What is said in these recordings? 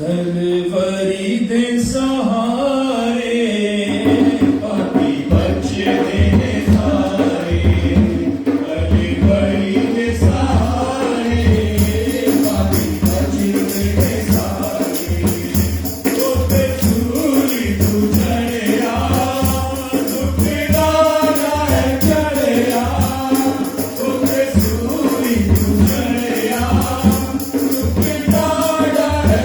تلوری دے سہارے پاپی بچے دے سارے تلوری دے سہارے پاپی بچے دے سارے تو تے سوری تو جڑیا دکھ دادا ہے چڑیا تو تے سوری تو جڑیا دکھ دادا ہے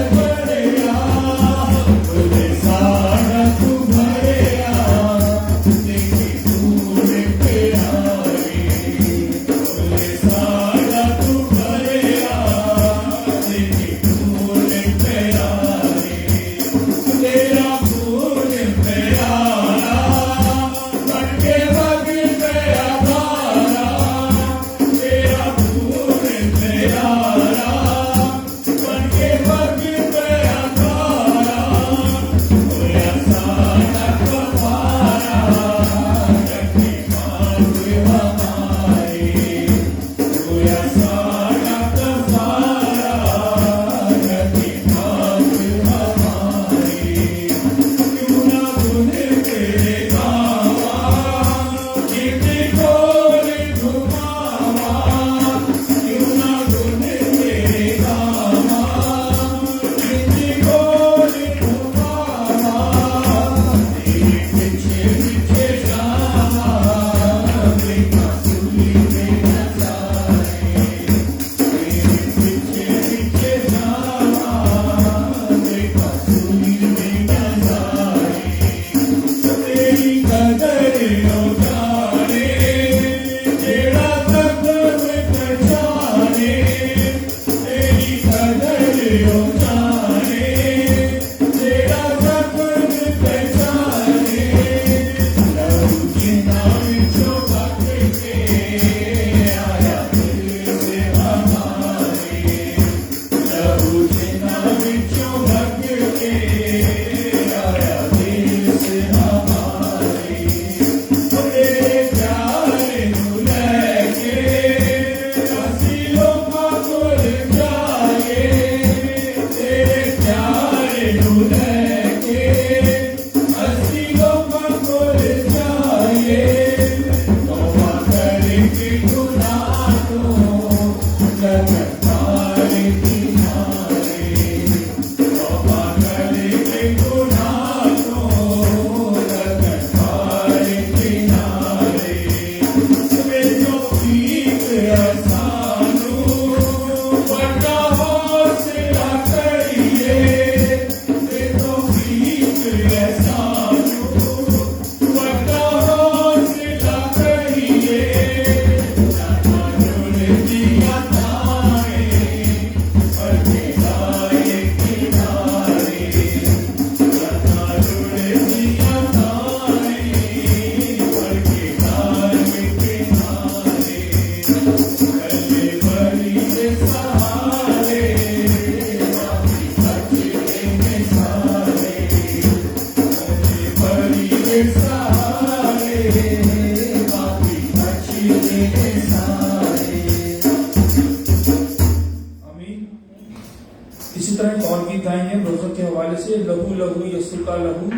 اسی طرح ایک اور گیت گائیں گے روزوں کے حوالے سے، لہو لہو یسوع کا لہو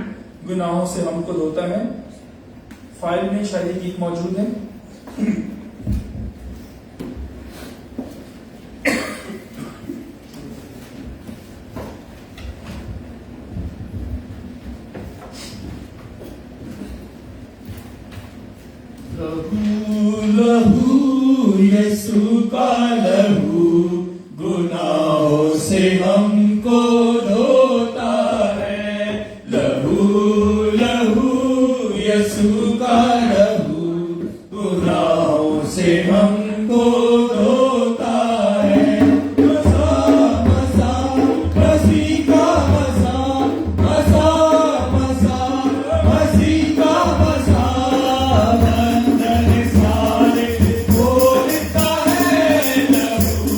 گناہوں سے ہم کو دھوتا ہے. فائل میں شاید یہ گیت موجود ہے. لہو لہو یسوع کا لہو گناہوں سے ہم کو دھوتا ہے. لہو لہو یسوع کا لہو گناہوں سے ہم کو دھوتا ہے. مسا مسا مسیح کا مسا، مسا مسا مسیح کا مسا، بندن سارے کھولتا ہے. لہو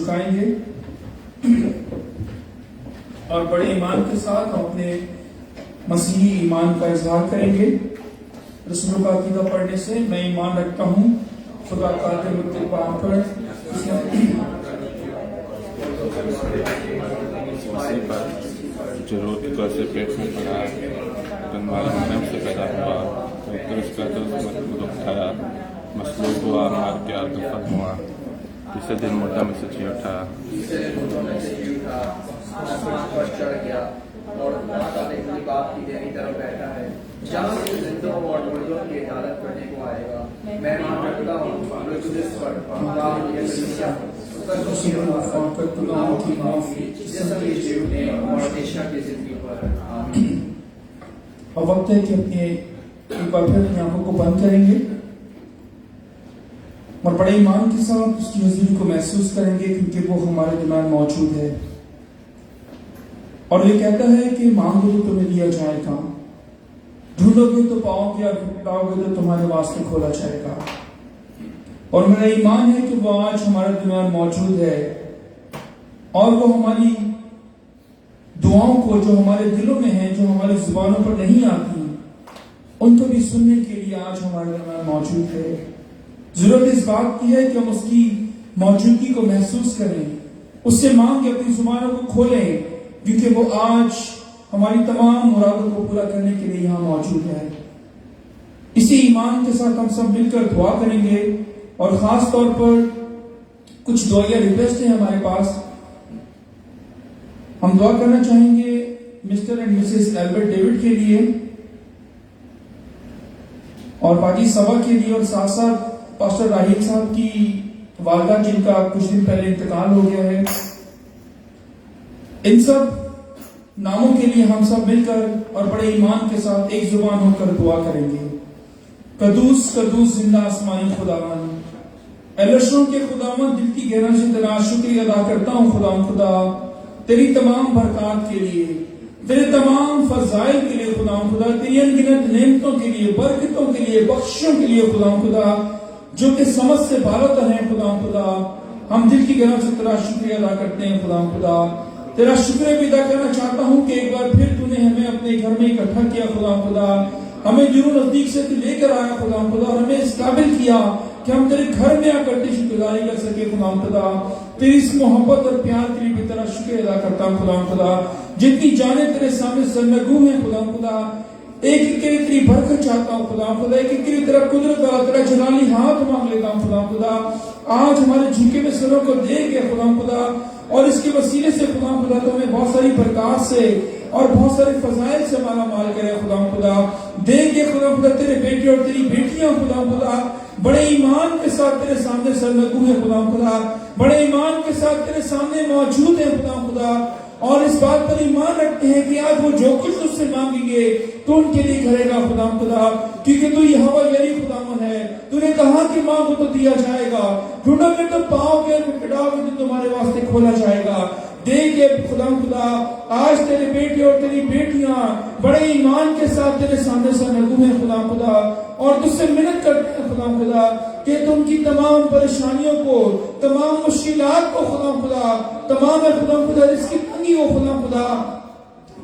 جھکائیں گے اور بڑے ایمان کے ساتھ ہم اپنے مسیحی ایمان کا اظہار کریں گے۔ رسولوں کا عقیدہ پڑھنے سے میں ایمان رکھتا ہوں خدا قادر متعال پر جو روٹی کو ایسے پیٹ میں پڑا تنوار مریم سے پیدا ہوا تو اس کا درد اٹھایا مصلوب ہوا مار کے دفن ہوا تیسرے دن مردہ میں سے جی اٹھا چڑھ گیا اور اللہ تعالیٰ اپنی باپ کی دینی طرف بیٹھا ہے جہاں سے زندوں اور مردوں کی عدالت کرنے کو آئے گا۔ میں ایمان رکھتا ہوں جس پر خدا کی معافی جسم کی جیونے اور ہمیشہ کی زندگی پر آمین۔ اب وقت ہے کہ اپنے ایک بار پھر اپنی آنکھوں کو بند کریں گے اور بڑے ایمان کے ساتھ اس کی حضوری کو محسوس کریں گے کیونکہ وہ ہمارے درمیان موجود ہے اور یہ کہتا ہے کہ مانگو تو تمہیں دیا جائے گا، ڈھونڈو گے تو پاؤ گے اور کھٹکھٹاؤ گے تو تمہارے واسطے کھولا جائے گا۔ اور میرا ایمان ہے کہ وہ آج ہمارے درمیان موجود ہے اور وہ ہماری دعاؤں کو جو ہمارے دلوں میں ہیں، جو ہماری زبانوں پر نہیں آتی، ان کو بھی سننے کے لیے آج ہمارے درمیان موجود ہے۔ ضرورت اس بات کی ہے کہ ہم اس کی موجودگی کو محسوس کریں، اس سے مانگ کے اپنی زبانوں کو کھولیں کیونکہ وہ آج ہماری تمام مرادوں کو پورا کرنے کے لیے یہاں موجود ہے۔ اسی ایمان کے ساتھ ہم سب مل کر دعا کریں گے اور خاص طور پر کچھ دعائیہ ریکویسٹ ہیں ہمارے پاس۔ ہم دعا کرنا چاہیں گے mister and missus Albert David کے لیے اور باقی سبا کے لیے، اور ساتھ ساتھ پاسٹر راہیل صاحب کی والدہ جن کا کچھ دن پہلے انتقال ہو گیا ہے۔ ان سب ناموں کے لیے ہم سب مل کر اور بڑے ایمان کے ساتھ ایک زبان ہو کر دعا کریں گے۔ قدوس قدوس زندہ آسمانی خداوند، اے لشکروں کے خداوند، دل کی گہرائی سے تیرا شکریہ ادا کرتا ہوں خدا تیری تمام برکات کے لیے، تیرے تمام فضائل کے لیے خدا، تیری انگنت نعمتوں کے لیے، برکتوں کے لیے، بخشوں کے لیے خدا جو کہ سمجھ سے بالاتر ہیں خدا۔ ہم دل کی گہرائی سے تیرا شکریہ ادا کرتے ہیں خدا۔ تیرا شکریہ بھی ادا کرنا چاہتا ہوں کہ ایک بار پھر تو نے ہمیں اپنے گھر میں اکٹھا کیا خدا، ہمیں دور نزدیک سے تو لے کر آیا خدا، اور ہمیں اس قابل کیا کہ ہم تیرے گھر میں آ کر تیری شکرگزاری کر سکے خدا۔ تیری اس محبت اور پیار کے لیے بھی تیرا شکریہ ادا کرتا ہوں خدا۔ جتنی جانیں تیرے سامنے سرنگو ہیں خدا، ایک ایک کے لیے تیری برکت چاہتا ہوں خدا، ایک ایک کے لیے تیرا قدرت والا تیرا جلالی ہاتھ مانگ لیتا ہوں خدا۔ آج ہمارے جھکے میں سروں کو دے گیا خدا، اور اس کے وسیلے سے خدا تو ہمیں بہت ساری برکات سے اور بہت سارے فضائل سے مالا مال کرے خدا۔ دیکھ کے خدا تیرے بیٹے اور تیری بیٹیاں خدا بڑے ایمان کے ساتھ تیرے سامنے سرنگو ہیں خدا، بڑے ایمان کے ساتھ تیرے سامنے موجود ہیں خدا، اور اس بات پر ایمان رکھتے ہیں کہ آج وہ جو کچھ تجھ سے مانگیں گے تو ان کے لیے کرے گا خدا، کیونکہ تو یہوہ یری خداوند ہے۔ تو نے کہا کہ مانگو تو دیا جائے گا، ڈھونڈو گے تو پاؤ گے، کھٹکھٹاؤ گے تو تمہارے واسطے کھولا جائے گا۔ دیکھ کے خدا آج تیرے بیٹے اور تیری بیٹیاں بڑے ایمان کے ساتھ تیرے سامنے سرنگو ہیں خدا، اور تجھ سے منت کرتے ہیں خدا کہ تم کی تمام پریشانیوں کو، تمام مشکلات کو خدا، تمام خدا اس کی تنگی ہو خدا،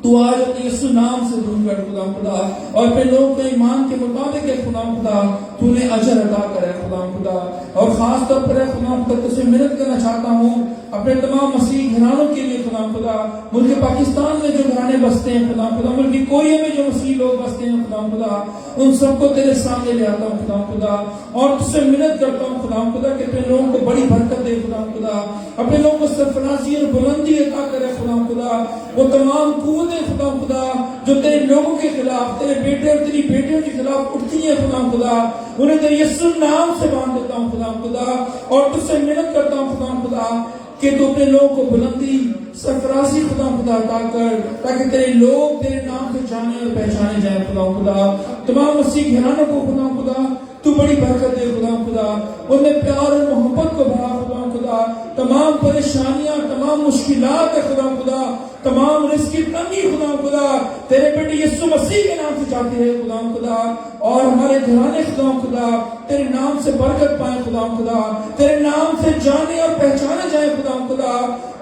تو آج اپنے یسوع نام سے دور کر خدا، اور اپنے لوگوں کے ایمان کے مطابق ہے خدا تو نے اجر عطا کرے خدا، اور خاص طور پر خدا تجھ سے منت کرنا چاہتا ہوں اپنے تمام مسیحی گھرانوں کے لیے خدا، ملک پاکستان میں جو گھرانے بستے ہیں خدا، ملک کوریا میں جو مسیحی لوگ بستے ہیں خدا، ان سب کو تیرے سامنے لے آتا ہوں خدا، اور تجھ سے منت کرتا ہوں خدا کہ اپنے لوگوں کو بڑی برکت دے خدا، اپنے لوگوں کو سرفرازی اور بلندی عطا کرے خدا، وہ تمام قوتیں خدا جو تیرے لوگوں کے خلاف، تیرے بیٹے اور تیری بیٹیوں کے خلاف اٹھتی ہیں خدا، انہیں تیرے یسوع نام سے باندھ دیتا ہوں خدا، اور تجھ سے منت کرتا ہوں خدا کہ تو اپنے لوگوں کو بلندی، سرفرازی خدا عطا کر، تاکہ تیرے لوگ تیرے نام سے جانے اور پہچانے جائیں خدا۔ تمام مسیح گھرانوں کو خدا تو بڑی برکت دے خدا، ان میں پیار اور محبت کو بڑھا خدا، تمام پریشانیاں، تمام مشکلات ہے خدا خدا، تمام رزق کی تنگی خدا خدا تیرے بیٹے یسوع مسیح کے نام سے چاہتے ہیں خدا خدا، اور ہمارے گھرانے خدا خدا تیرے نام سے برکت پائیں خدا خدا، تیرے نام سے جانے اور پہچانے جائیں خدا خدا،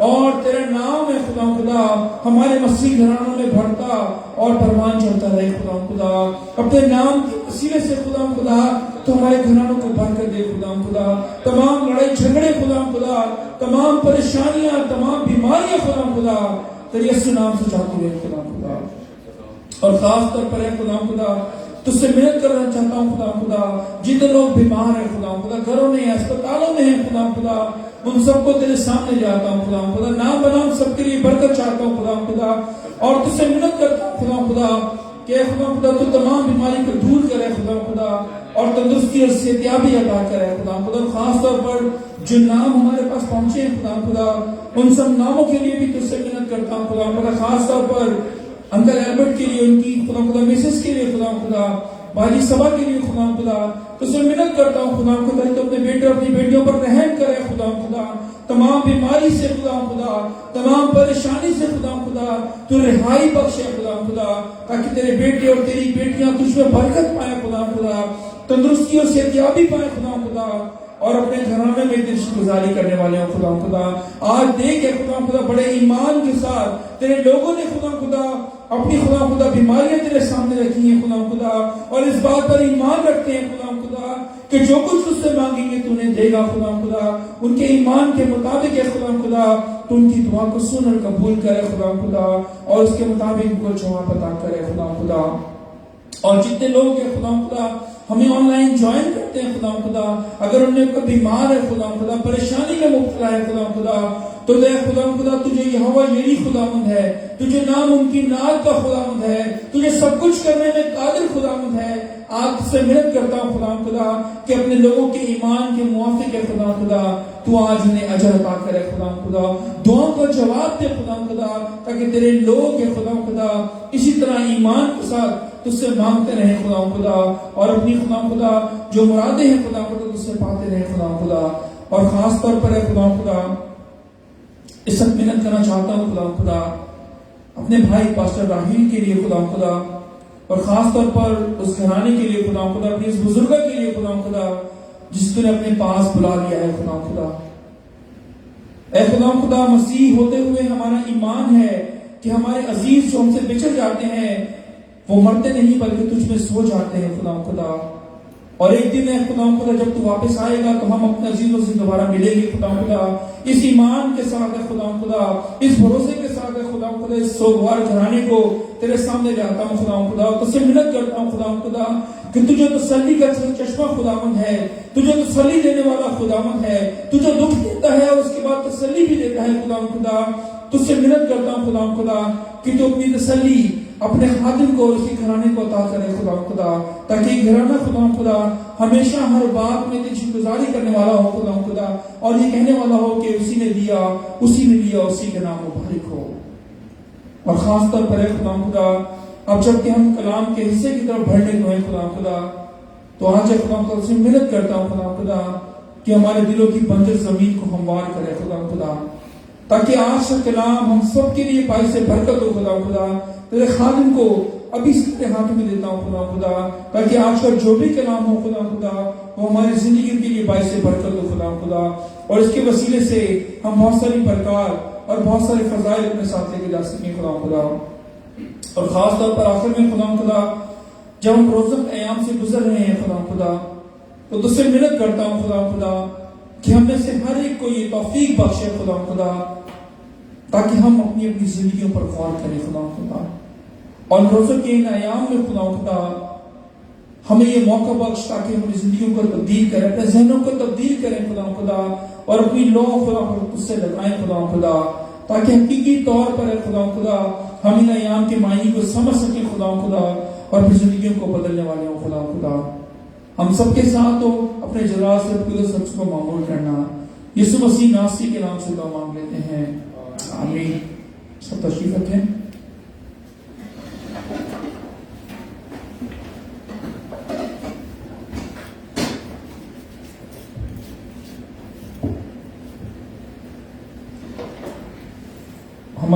اور تیرا نام ہے خدا خدا ہمارے مسیح گھرانوں میں بڑھتا اور پروان چڑھتا رہے خدا خدا، اپنے نام کے وسیلے سے خدا خدا تو ہمارے گھرانوں کو برکت دے خدا خدا، تمام لڑائی جھگڑے خدا خدا، تمام پریشانیاں، تمام بیماریاں خدا خدا تیرے یسوع نام سے چاہتے ہیں خدا خدا، اور خاص طور پر ہے خدا خدا تجھ سے محنت کرنا چاہتا ہوں خدا خدا، جتنے لوگ بیمار ہیں خدا خدا، گھروں میں اسپتالوں میں ہیں خدا خدا، ان سب کو تیرے سامنے جاتا ہوں خدا خدا، نام بنام سب کے لیے برکت چاہتا ہوں خدا خدا، اور تجھ سے محنت کرتا ہوں خدا خدا کہ خدا خدا تو تمام بیماری کو دور کرے خدا خدا، اور تندرستی اور صحتیابی عطا کرے خدا خدا، خاص طور پر جو نام ہمارے پاس پہنچے ہیں خدا خدا ان سب ناموں کے لیے بھی تجھ سے محنت کرتا ہوں خدا خدا، خاص طور پر انکل ایلبرٹ کے لیے، ان کی خدا خدا مسز کے لیے خدا خدا، بھائی سبا کے لیے خدا خدا تو سے محنت کرتا ہوں خدا خدا تو اپنے بیٹے اور اپنی بیٹیوں پر رحم کرے خدا خدا، تمام بیماری سے خدا خدا، تمام پریشانی سے خدا خدا تو رہائی بخشے خدا خدا، تاکہ تیرے بیٹے اور تیری بیٹیاں تجھ میں برکت پائیں خدا خدا، تندرستی اور صحتیابی پائیں خدا خدا، اور اپنے گھرانے میں دل گزاری کرنے والے ہوں خدا خدا۔ آج دیکھ خدا خدا بڑے ایمان کے ساتھ تیرے لوگوں نے خدا خدا اپنی خدا خدا بیماریاں تیرے سامنے رکھی ہیں خدا خدا، اور اس بات پر ایمان رکھتے ہیں خدا خدا کہ جو کچھ تجھ سے مانگیں گے تو انہیں دے گا خدا خدا، ان کے ایمان کے مطابق ہے خدا خدا تو ان کی دعا کو سن اور قبول کرے خدا خدا، اور اس کے مطابق ان کو جواب عطا کرے خدا خدا۔ اور جتنے لوگ ہیں خدا خدا ہمیں آن لائن جوائن کرتے ہیں خدا خدا، اگر ان میں کوئی بیمار ہے خدا خدا، پریشانی میں مبتلا ہے خدا خدا، تو دے خدا خدا تجھے یہوہ یری خداوند ہے، تجھے نام ان کی ناد کا خداوند ہے، تجھے سب کچھ کرنے میں قادر خداوند ہے۔ آپ سے محنت کرتا ہوں خدا خدا کہ اپنے لوگوں کے ایمان کے موافق ہے خدا خدا تو آج انہیں اجر عطا کرے خدا خدا، دعاؤں کا جواب دے خدا خدا، تاکہ تیرے لوگ ہے خدا خدا اسی طرح ایمان کے ساتھ تجھ سے مانگتے رہے خدا خدا، اور اپنی خدا خدا جو مرادیں ہیں خدا خدا تجھ سے پاتے رہے خدا خدا۔ اور خاص طور پر ہے خدا خدا اس وقت محنت کرنا چاہتا ہوں خدا خدا اپنے بھائی پاسٹر راہیل کے لیے خدا خدا، اور خاص طور پر اس گھرانے کے لیے خدا خدا، اپنی اس بزرگہ کے لیے خدا خدا جس کو نے اپنے پاس بلا لیا ہے خدا خدا۔ اے خدا خدا مسیح ہوتے ہوئے ہمارا ایمان ہے کہ ہمارے عزیز جو ہم سے بچھڑ جاتے ہیں وہ مرتے نہیں بلکہ تجھ میں سو جاتے ہیں خدا خدا، اور ایک دن ہے خدا خدا جب تو واپس آئے گا تو ہم اپنے عزیزوں سے دوبارہ ملیں گے خدا خدا۔ اس ایمان کے ساتھ ہے خدا خدا، اس بھروسے کے ساتھ ہے خدا خدا، اس سوگوار گھرانے کو تیرے سامنے لاتا ہوں خدا خدا، تو سے محنت کرتا ہوں خدا خدا کہ تجھے تسلی کا چشمہ خداوند ہے، تجھے تسلی دینے والا خداوند ہے، تجھے دکھ دیتا ہے اور اس کے بعد تسلی بھی دیتا ہے خدا خدا۔ تجھ سے محنت کرتا ہوں خدا خدا کہ تو اپنی تسلی اپنے خادم کو اور اس کے گھرانے کو عطا کرے خدا خدا، تاکہ گھرانہ خدا خدا ہمیشہ ہر بات میں تجھ گزاری کرنے والا ہو خدا خدا، اور یہ کہنے والا ہو کہ اسی نے دیا اسی نے لیا اسی کے نام مبارک ہو۔ اور خاص طور پر ہے خدا خدا اب جب کہ ہم کلام کے حصے کی طرف بڑھنے کو ہیں خدا خدا، تو آج خدا خدا سے محنت کرتا ہوں خدا خدا کہ ہمارے دلوں کی بنجر زمین کو ہموار کرے خدا خدا، تاکہ آج کا کلام ہم سب کے لیے باعث برکت ہو خدا خدا۔ تیرے خادم کو ابھی اس کے ہاتھ میں دیتا ہوں خدا خدا، تاکہ آج کا جو بھی کلام ہو خدا خدا وہ ہماری زندگی کے لیے باعث برکت ہو خدا خدا، اور اس کے وسیلے سے ہم بہت ساری برکات اور بہت سارے فضائل اپنے ساتھ لے کے جا سکیں خدا خدا۔ اور خاص طور پر آخر میں خدا خدا جب ہم روزہ ایام سے گزر رہے ہیں خدا خدا تو تجھ سے محنت کرتا ہوں خدا خدا کہ ہم میں سے ہر ایک کو یہ توفیق بخشے خدا خدا، تاکہ ہم اپنی اپنی زندگیوں پر غور کریں خدا خدا، اور روزوں کے ان ایام میں خدا خدا ہمیں یہ موقع بخش تاکہ ہم اپنی زندگیوں کو تبدیل کریں، اپنے ذہنوں کو تبدیل کریں خدا خدا، اور اپنی لو خدا خدا تجھ سے لگائیں خدا خدا، تاکہ حقیقی طور پر خدا خدا ہم ان ایام کے معنی کو سمجھ سکیں خدا خدا، اور اپنی زندگیوں کو بدلنے والے ہوں خدا خدا۔ ہم سب کے ساتھ ہو اپنے جلال سے پورے سچ کو معمول کرنا، یسوع مسیح ناصری کے نام سے دعا مانگ لیتے ہیں، آمین۔ سب تشریف رکھیں۔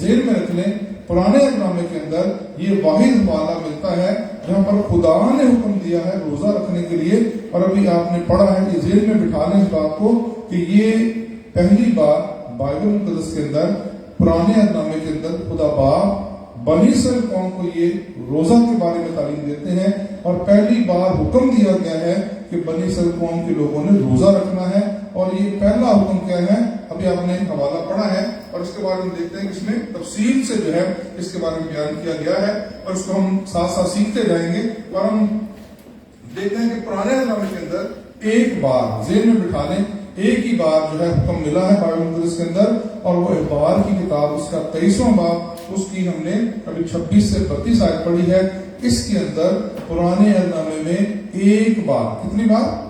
ذہن میں رکھ لیں پرانے اہدنامے کے اندر یہ واحد حوالہ ملتا ہے جہاں پر خدا نے حکم دیا ہے روزہ رکھنے کے لیے. اور ابھی آپ نے پڑھا ہے کہ ذہن میں بٹھا لیں اس بات کو کہ یہ پہلی بار بائبل مقدس کے اندر پرانے اہدنامے کے اندر خدا باپ بنی اسرائیل قوم کو یہ روزہ کے بارے میں تعلیم دیتے ہیں اور پہلی بار حکم دیا گیا ہے کہ بنی اسرائیل قوم کے لوگوں نے روزہ رکھنا ہے. اور یہ پہلا حکم کیا ہے ابھی آپ نے حوالہ پڑھا ہے اور اس کے بارے میں دیکھتے ہیں کہ اس میں تفصیل سے جو ہے اس کے بارے میں بیان کیا گیا ہے اور اس کو ہم ساتھ ساتھ سیکھتے جائیں گے. اور ہم دیکھتے ہیں کہ پرانے اہدنامے کے اندر ایک بار ذہن میں بٹھا لیں ایک ہی بار جو ہے حکم ملا ہے بائبل مقدس کے اندر اور وہ اخبار کی کتاب اس کا 23واں باب اس کی ہم نے ابھی 26 سے 32 آیت پڑھی ہے. اس کے اندر پرانے اہدنامے میں ایک بار کتنی بار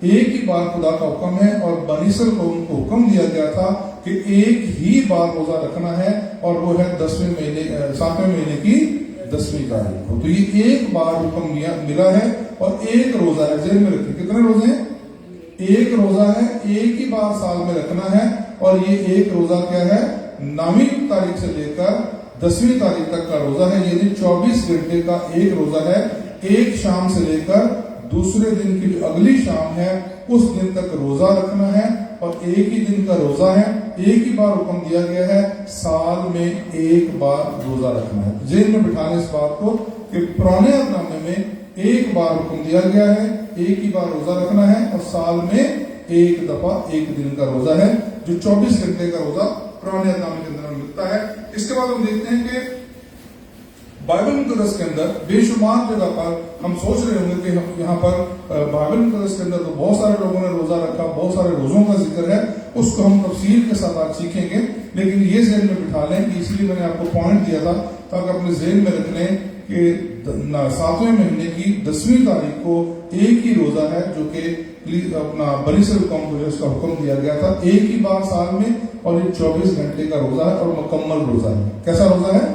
ایک ہی بار خدا کا حکم ہے اور بنی اسرائیل کو ان کو حکم دیا گیا تھا کہ ایک ہی بار روزہ رکھنا ہے اور وہ ہے 7ویں مہینے کی 10ویں تاریخ کو. تو یہ ایک بار حکم ملا ہے اور ایک روزہ ہے. ذہن میں رکھیں کتنے روزے ہیں ایک روزہ ہے ایک ہی بار سال میں رکھنا ہے اور یہ ایک روزہ کیا ہے 9ویں تاریخ سے لے کر 10ویں تاریخ تک کا روزہ ہے. یعنی 24 گھنٹے کا ایک روزہ ہے. ایک شام سے لے کر دوسرے دن کی جو اگلی شام ہے اس دن تک روزہ رکھنا ہے اور ایک ہی دن کا روزہ ہے. ایک ہی بار حکم دیا گیا ہے سال میں ایک بار روزہ رکھنا ہے. ذہن میں بٹھانے اس بات کو کہ پرانے اہدنامے میں ایک بار حکم دیا گیا ہے ایک ہی بار روزہ رکھنا ہے اور سال میں ایک دفعہ ایک دن کا روزہ ہے جو 24 گھنٹے کا روزہ پرانے اہدنامے کے اندر ملتا ہے. اس کے بعد ہم دیکھتے ہیں کہ بائبل مقدس کے اندر بے شمار جگہ پر ہم سوچ رہے ہوں گے کہ یہاں پر بائبل مقدس کے اندر تو بہت سارے لوگوں نے روزہ رکھا بہت سارے روزوں کا ذکر ہے اس کو ہم تفصیل کے ساتھ آج سیکھیں گے. لیکن یہ ذہن میں بٹھا لیں کہ اس لیے میں نے آپ کو پوائنٹ دیا تھا تاکہ اپنے ذہن میں رکھ لیں کہ 7ویں مہینے کی 10ویں تاریخ کو ایک ہی روزہ ہے جو کہ اپنا بنی اسرائیل قوم کو اس کا حکم دیا گیا تھا ایک ہی بار سال میں اور یہ 24 گھنٹے کا روزہ ہے اور مکمل روزہ ہے. کیسا روزہ ہے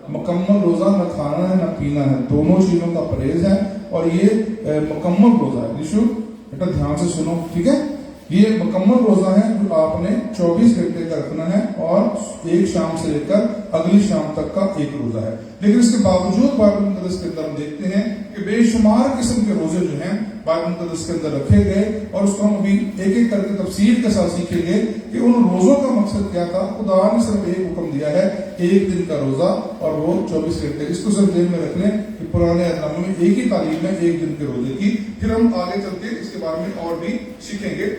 مکمل روزہ. نہ کھانا ہے نہ پینا ہے دونوں چیزوں کا پرہیز ہے اور یہ مکمل روزہ ہے. یشو بیٹا دھیان سے سنو ٹھیک ہے. یہ مکمل روزہ ہے جو آپ نے 24 گھنٹے کا رکھنا ہے اور ایک شام سے لے کر اگلی شام تک کا ایک روزہ ہے. لیکن اس کے باوجود بائبل مقدس کے اندر ہم دیکھتے ہیں کہ بے شمار قسم کے روزے جو ہیں بائبل مقدس کے اندر رکھے گئے اور اس کو ہم ابھی ایک ایک کر کے تفصیل کے ساتھ سیکھیں گے کہ ان روزوں کا مقصد کیا تھا. خدا نے صرف ایک حکم دیا ہے ایک دن کا روزہ اور وہ 24 گھنٹے. اس کو صرف ذہن میں رکھ لیں کہ پرانے اہدنامے میں ایک ہی تعلیم ہے ایک دن کے روزے کی. پھر ہم آگے چل کے اس کے بارے میں اور بھی سیکھیں گے.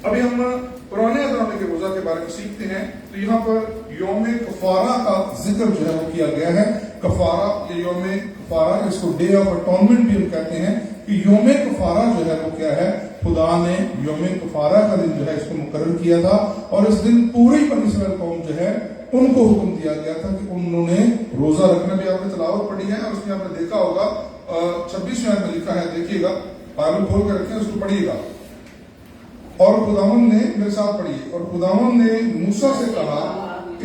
ابھی ہم پرانے اہدنامے کے روزہ کے بارے میں سیکھتے ہیں. تو یہاں پر یوم کفارہ کا ذکر جو ہے وہ کیا گیا ہے. کفارہ یہ یوم کفارہ اس کو ڈے آف اٹونمنٹ بھی ہم کہتے ہیں کہ یوم کفارہ جو ہے وہ کیا ہے خدا نے یوم کفارہ کا دن جو ہے اس کو مقرر کیا تھا اور اس دن پوری بنی اسرائیل قوم جو ہے ان کو حکم دیا گیا تھا کہ انہوں نے روزہ رکھنا. بھی آپ نے تلاوت پڑھی ہے اور اس میں آپ نے دیکھا ہوگا 26 میں لکھا ہے دیکھیے گا بائبل کھول کر رکھیں اس کو پڑھیے گا. اور خداوند نے میرے ساتھ پڑھیے اور خداوند نے موسیٰ سے کہا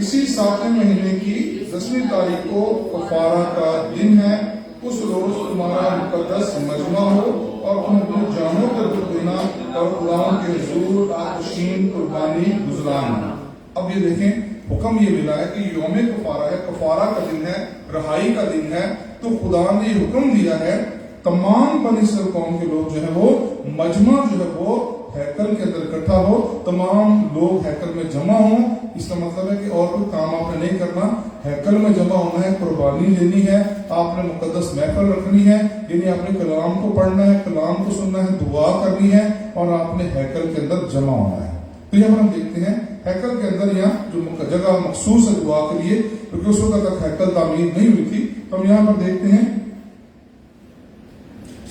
اسی 7ویں مہینے کی 10ویں تاریخ کو کفارہ کا دن ہے. اس روز تمہارا مقدس مجمع ہو اور تم اپنے جانوں پر دودھ دینا اور خداوند کے حضور آتشین قربانی گزرانا. اب یہ دیکھیں حکم یہ ملا ہے کہ یوم کفارہ ہے کفارہ کا دن ہے رہائی کا دن ہے. تو خدا نے یہ حکم دیا ہے تمام بنی اسرائیل قوم کے لوگ جو ہے وہ مجمع جو ہے وہ ہیکل کے اندر اکٹھا ہو. تمام لوگ ہیکل میں جمع ہوں. اس کا مطلب ہے کہ اور کوئی کام آپ نے نہیں کرنا ہیکل میں جمع ہونا ہے قربانی دینی ہے آپ نے مقدس محفل رکھنی ہے یعنی آپ نے کلام کو پڑھنا ہے کلام کو سننا ہے دعا کرنی ہے اور آپ نے ہیکل کے اندر جمع ہونا ہے. تو یہاں پر ہم دیکھتے ہیں ہیکل کے اندر یہاں جو جگہ مخصوص ہے دعا کے لیے کیونکہ اس وقت تک ہیکل تعمیر نہیں ہوئی تھی. تو ہم یہاں پر دیکھتے ہیں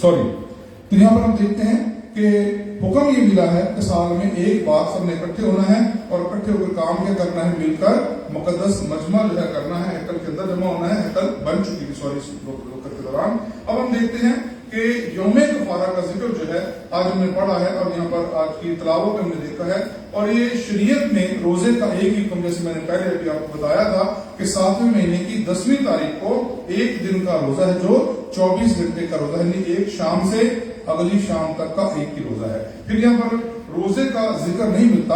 تو یہاں پر ہم دیکھتے ہیں کہ حکم یہ ملا ہے کہ سال میں ایک بار سب نے اکٹھے ہونا ہے اور اکٹھے ہو کر کام کیا کرنا ہے مل کر مقدس مجمع جو ہے کرنا ہے ہیکل کے اندر جمع ہونا ہے. ہیکل بن چکی تھی کے دوران. اب ہم دیکھتے ہیں کہ یوم کفارہ کا ذکر جو ہے آج ہم نے پڑھا ہے اور یہاں پر آج کی تلاوت میں ہم نے دیکھا ہے اور یہ شریعت میں روزے کا ایک ہی حکم جیسے میں نے پہلے ابھی آپ کو بتایا تھا کہ 7ویں مہینے کی 10ویں تاریخ کو ایک دن کا روزہ ہے جو 24 گھنٹے کا روزہ ہے یعنی ایک شام سے اگلی شام تک کا ایک ہی روزہ ہے. پھر یہاں پر روزے کا ذکر نہیں ملتا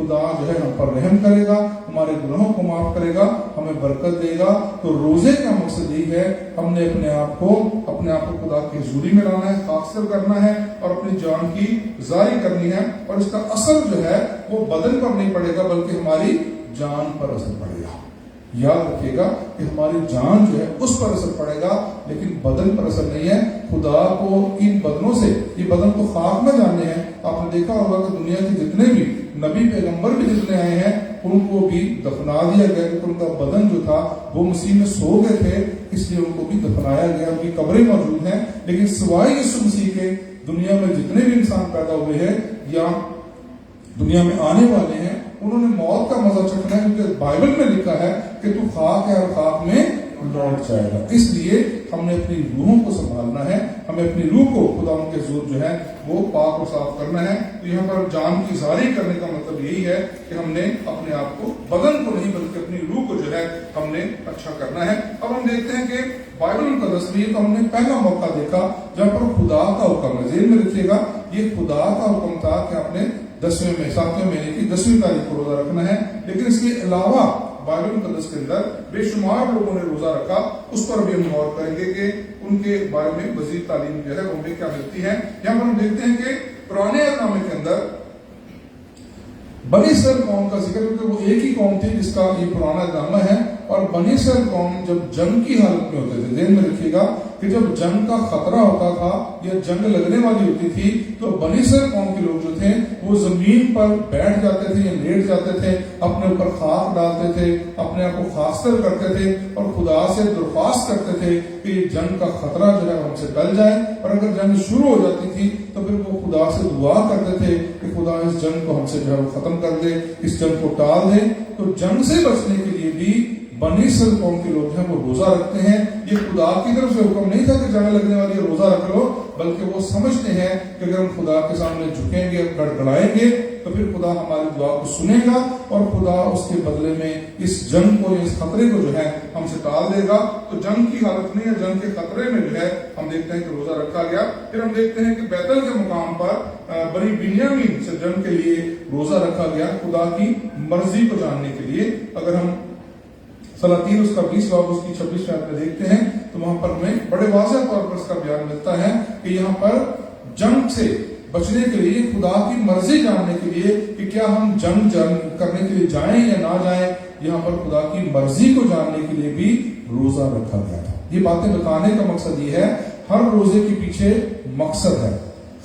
خدا جو ہے ہم پر رحم کرے گا, ہمارے گناہوں کو معاف کرے گا, ہمیں برکت دے گا. تو روزے کا مقصد یہی ہے, ہم نے اپنے آپ کو خدا کی حضوری میں لانا ہے, خاصر کرنا ہے اور اپنی جان کی ظاہری کرنی ہے. اور اس کا اثر جو ہے وہ بدن پر نہیں پڑے گا بلکہ ہماری جان پر اثر پڑے گا. یاد رکھیے گا کہ ہماری جان جو ہے اس پر اثر پڑے گا لیکن بدن پر اثر نہیں ہے. خدا کو ان بدنوں سے, یہ بدن تو خاک میں جانے ہیں. آپ نے دیکھا ہوگا کہ دنیا کے جتنے بھی نبی پیغمبر بھی جتنے آئے ہیں ان کو بھی دفنا دیا گیا, کیونکہ ان کا بدن جو تھا وہ مسیح میں سو گئے تھے, اس لیے ان کو بھی دفنایا گیا. ان کی قبریں موجود ہیں. لیکن سوائے یسوع مسیح کے دنیا میں جتنے بھی انسان پیدا ہوئے ہیں یا دنیا میں آنے والے ہیں, انہوں نے موت کا مزہ چکھنا ہے, کیونکہ بائبل میں لکھا ہے کہ تو خاک ہے اور خاک میں لوٹ جائے گا. اس لیے ہم نے اپنی روحوں کو سنبھالنا ہے, ہمیں اپنی روح کو خدا ان کے حضور جو ہے وہ پاک اور صاف کرنا ہے. تو یہاں پر جان کی ظاہری کرنے کا مطلب یہی ہے کہ ہم نے اپنے آپ کو, بدن کو نہیں بلکہ اپنی روح کو جو ہے ہم نے اچھا کرنا ہے. اب ہم دیکھتے ہیں کہ بائبل مقدس میں تو ہم نے پہلا موقع دیکھا جہاں پر خدا کا حکم ہے. ذہن میں رکھیے گا یہ خدا کا حکم تھا کہ آپ نے 7ویں مہینے کی 10ویں تاریخ کو روزہ رکھنا ہے. لیکن اس کے علاوہ بائبل مقدس کے اندر بے شمار لوگوں نے روزہ رکھا. اس پر بھی ہم غور کریں گے کہ ان کے بارے میں مزید تعلیم جو ہے وہ ہمیں کیا ملتی ہے. یہاں پر ہم دیکھتے ہیں کہ پرانے عہد نامے کے اندر بنی اسرائیل قوم کا ذکر, کیونکہ وہ ایک ہی قوم تھی جس کا یہ پرانا نامہ ہے. اور بنی اسرائیل قوم جب جنگ کی حالت میں ہوتے تھے, ذہن میں رکھیے گا کہ جب جنگ کا خطرہ ہوتا تھا یا جنگ لگنے والی ہوتی تھی تو بنی اسرائیل قوم کے لوگ جو تھے وہ زمین پر بیٹھ جاتے تھے یا لیٹ جاتے تھے, اپنے اوپر خاک ڈالتے تھے, اپنے آپ کو خاصتر کرتے تھے اور خدا سے درخواست کرتے تھے کہ یہ جنگ کا خطرہ جو ہے ہم سے ٹل جائے. اور اگر جنگ شروع ہو جاتی تھی تو پھر وہ خدا سے دعا کرتے تھے کہ خدا اس جنگ کو ہم سے جو ہے وہ ختم کر دے, اس جنگ کو ٹال دے. تو جنگ سے بچنے کے لیے بھی بنی اسرائیل قوم کے لوگ ہیں وہ روزہ رکھتے ہیں. یہ خدا کی طرف سے حکم نہیں تھا کہ جنگ لگنے والی ہے روزہ رکھ لو, بلکہ وہ سمجھتے ہیں کہ اگر ہم خدا کے سامنے جھکیں گے, گڑگڑائیں گے تو پھر خدا ہماری دعا کو سنے گا اور خدا اس کے بدلے میں اس جنگ کو, اس خطرے کو جو ہے ہم سے ٹال دے گا. تو جنگ کی حالت میں یا جنگ کے خطرے میں جو ہے ہم دیکھتے ہیں کہ روزہ رکھا گیا. پھر ہم دیکھتے ہیں کہ بیتل کے مقام پر بنی بنیامین سے جنگ کے لیے روزہ رکھا گیا, خدا کی مرضی کو جاننے کے لیے. اگر ہم سلاطین اس کا 20 باب اس کی 26 آیت میں دیکھتے ہیں تو وہاں پر ہمیں بڑے واضح طور پر اس کا بیان ملتا ہے کہ یہاں پر جنگ سے بچنے کے لیے, خدا کی مرضی جاننے کے لیے کہ کیا ہم جنگ کرنے کے لیے جائیں یا نہ جائیں, یہاں پر خدا کی مرضی کو جاننے کے لیے بھی روزہ رکھا گیا تھا. یہ باتیں بتانے کا مقصد یہ ہے, ہر روزے کے پیچھے مقصد ہے.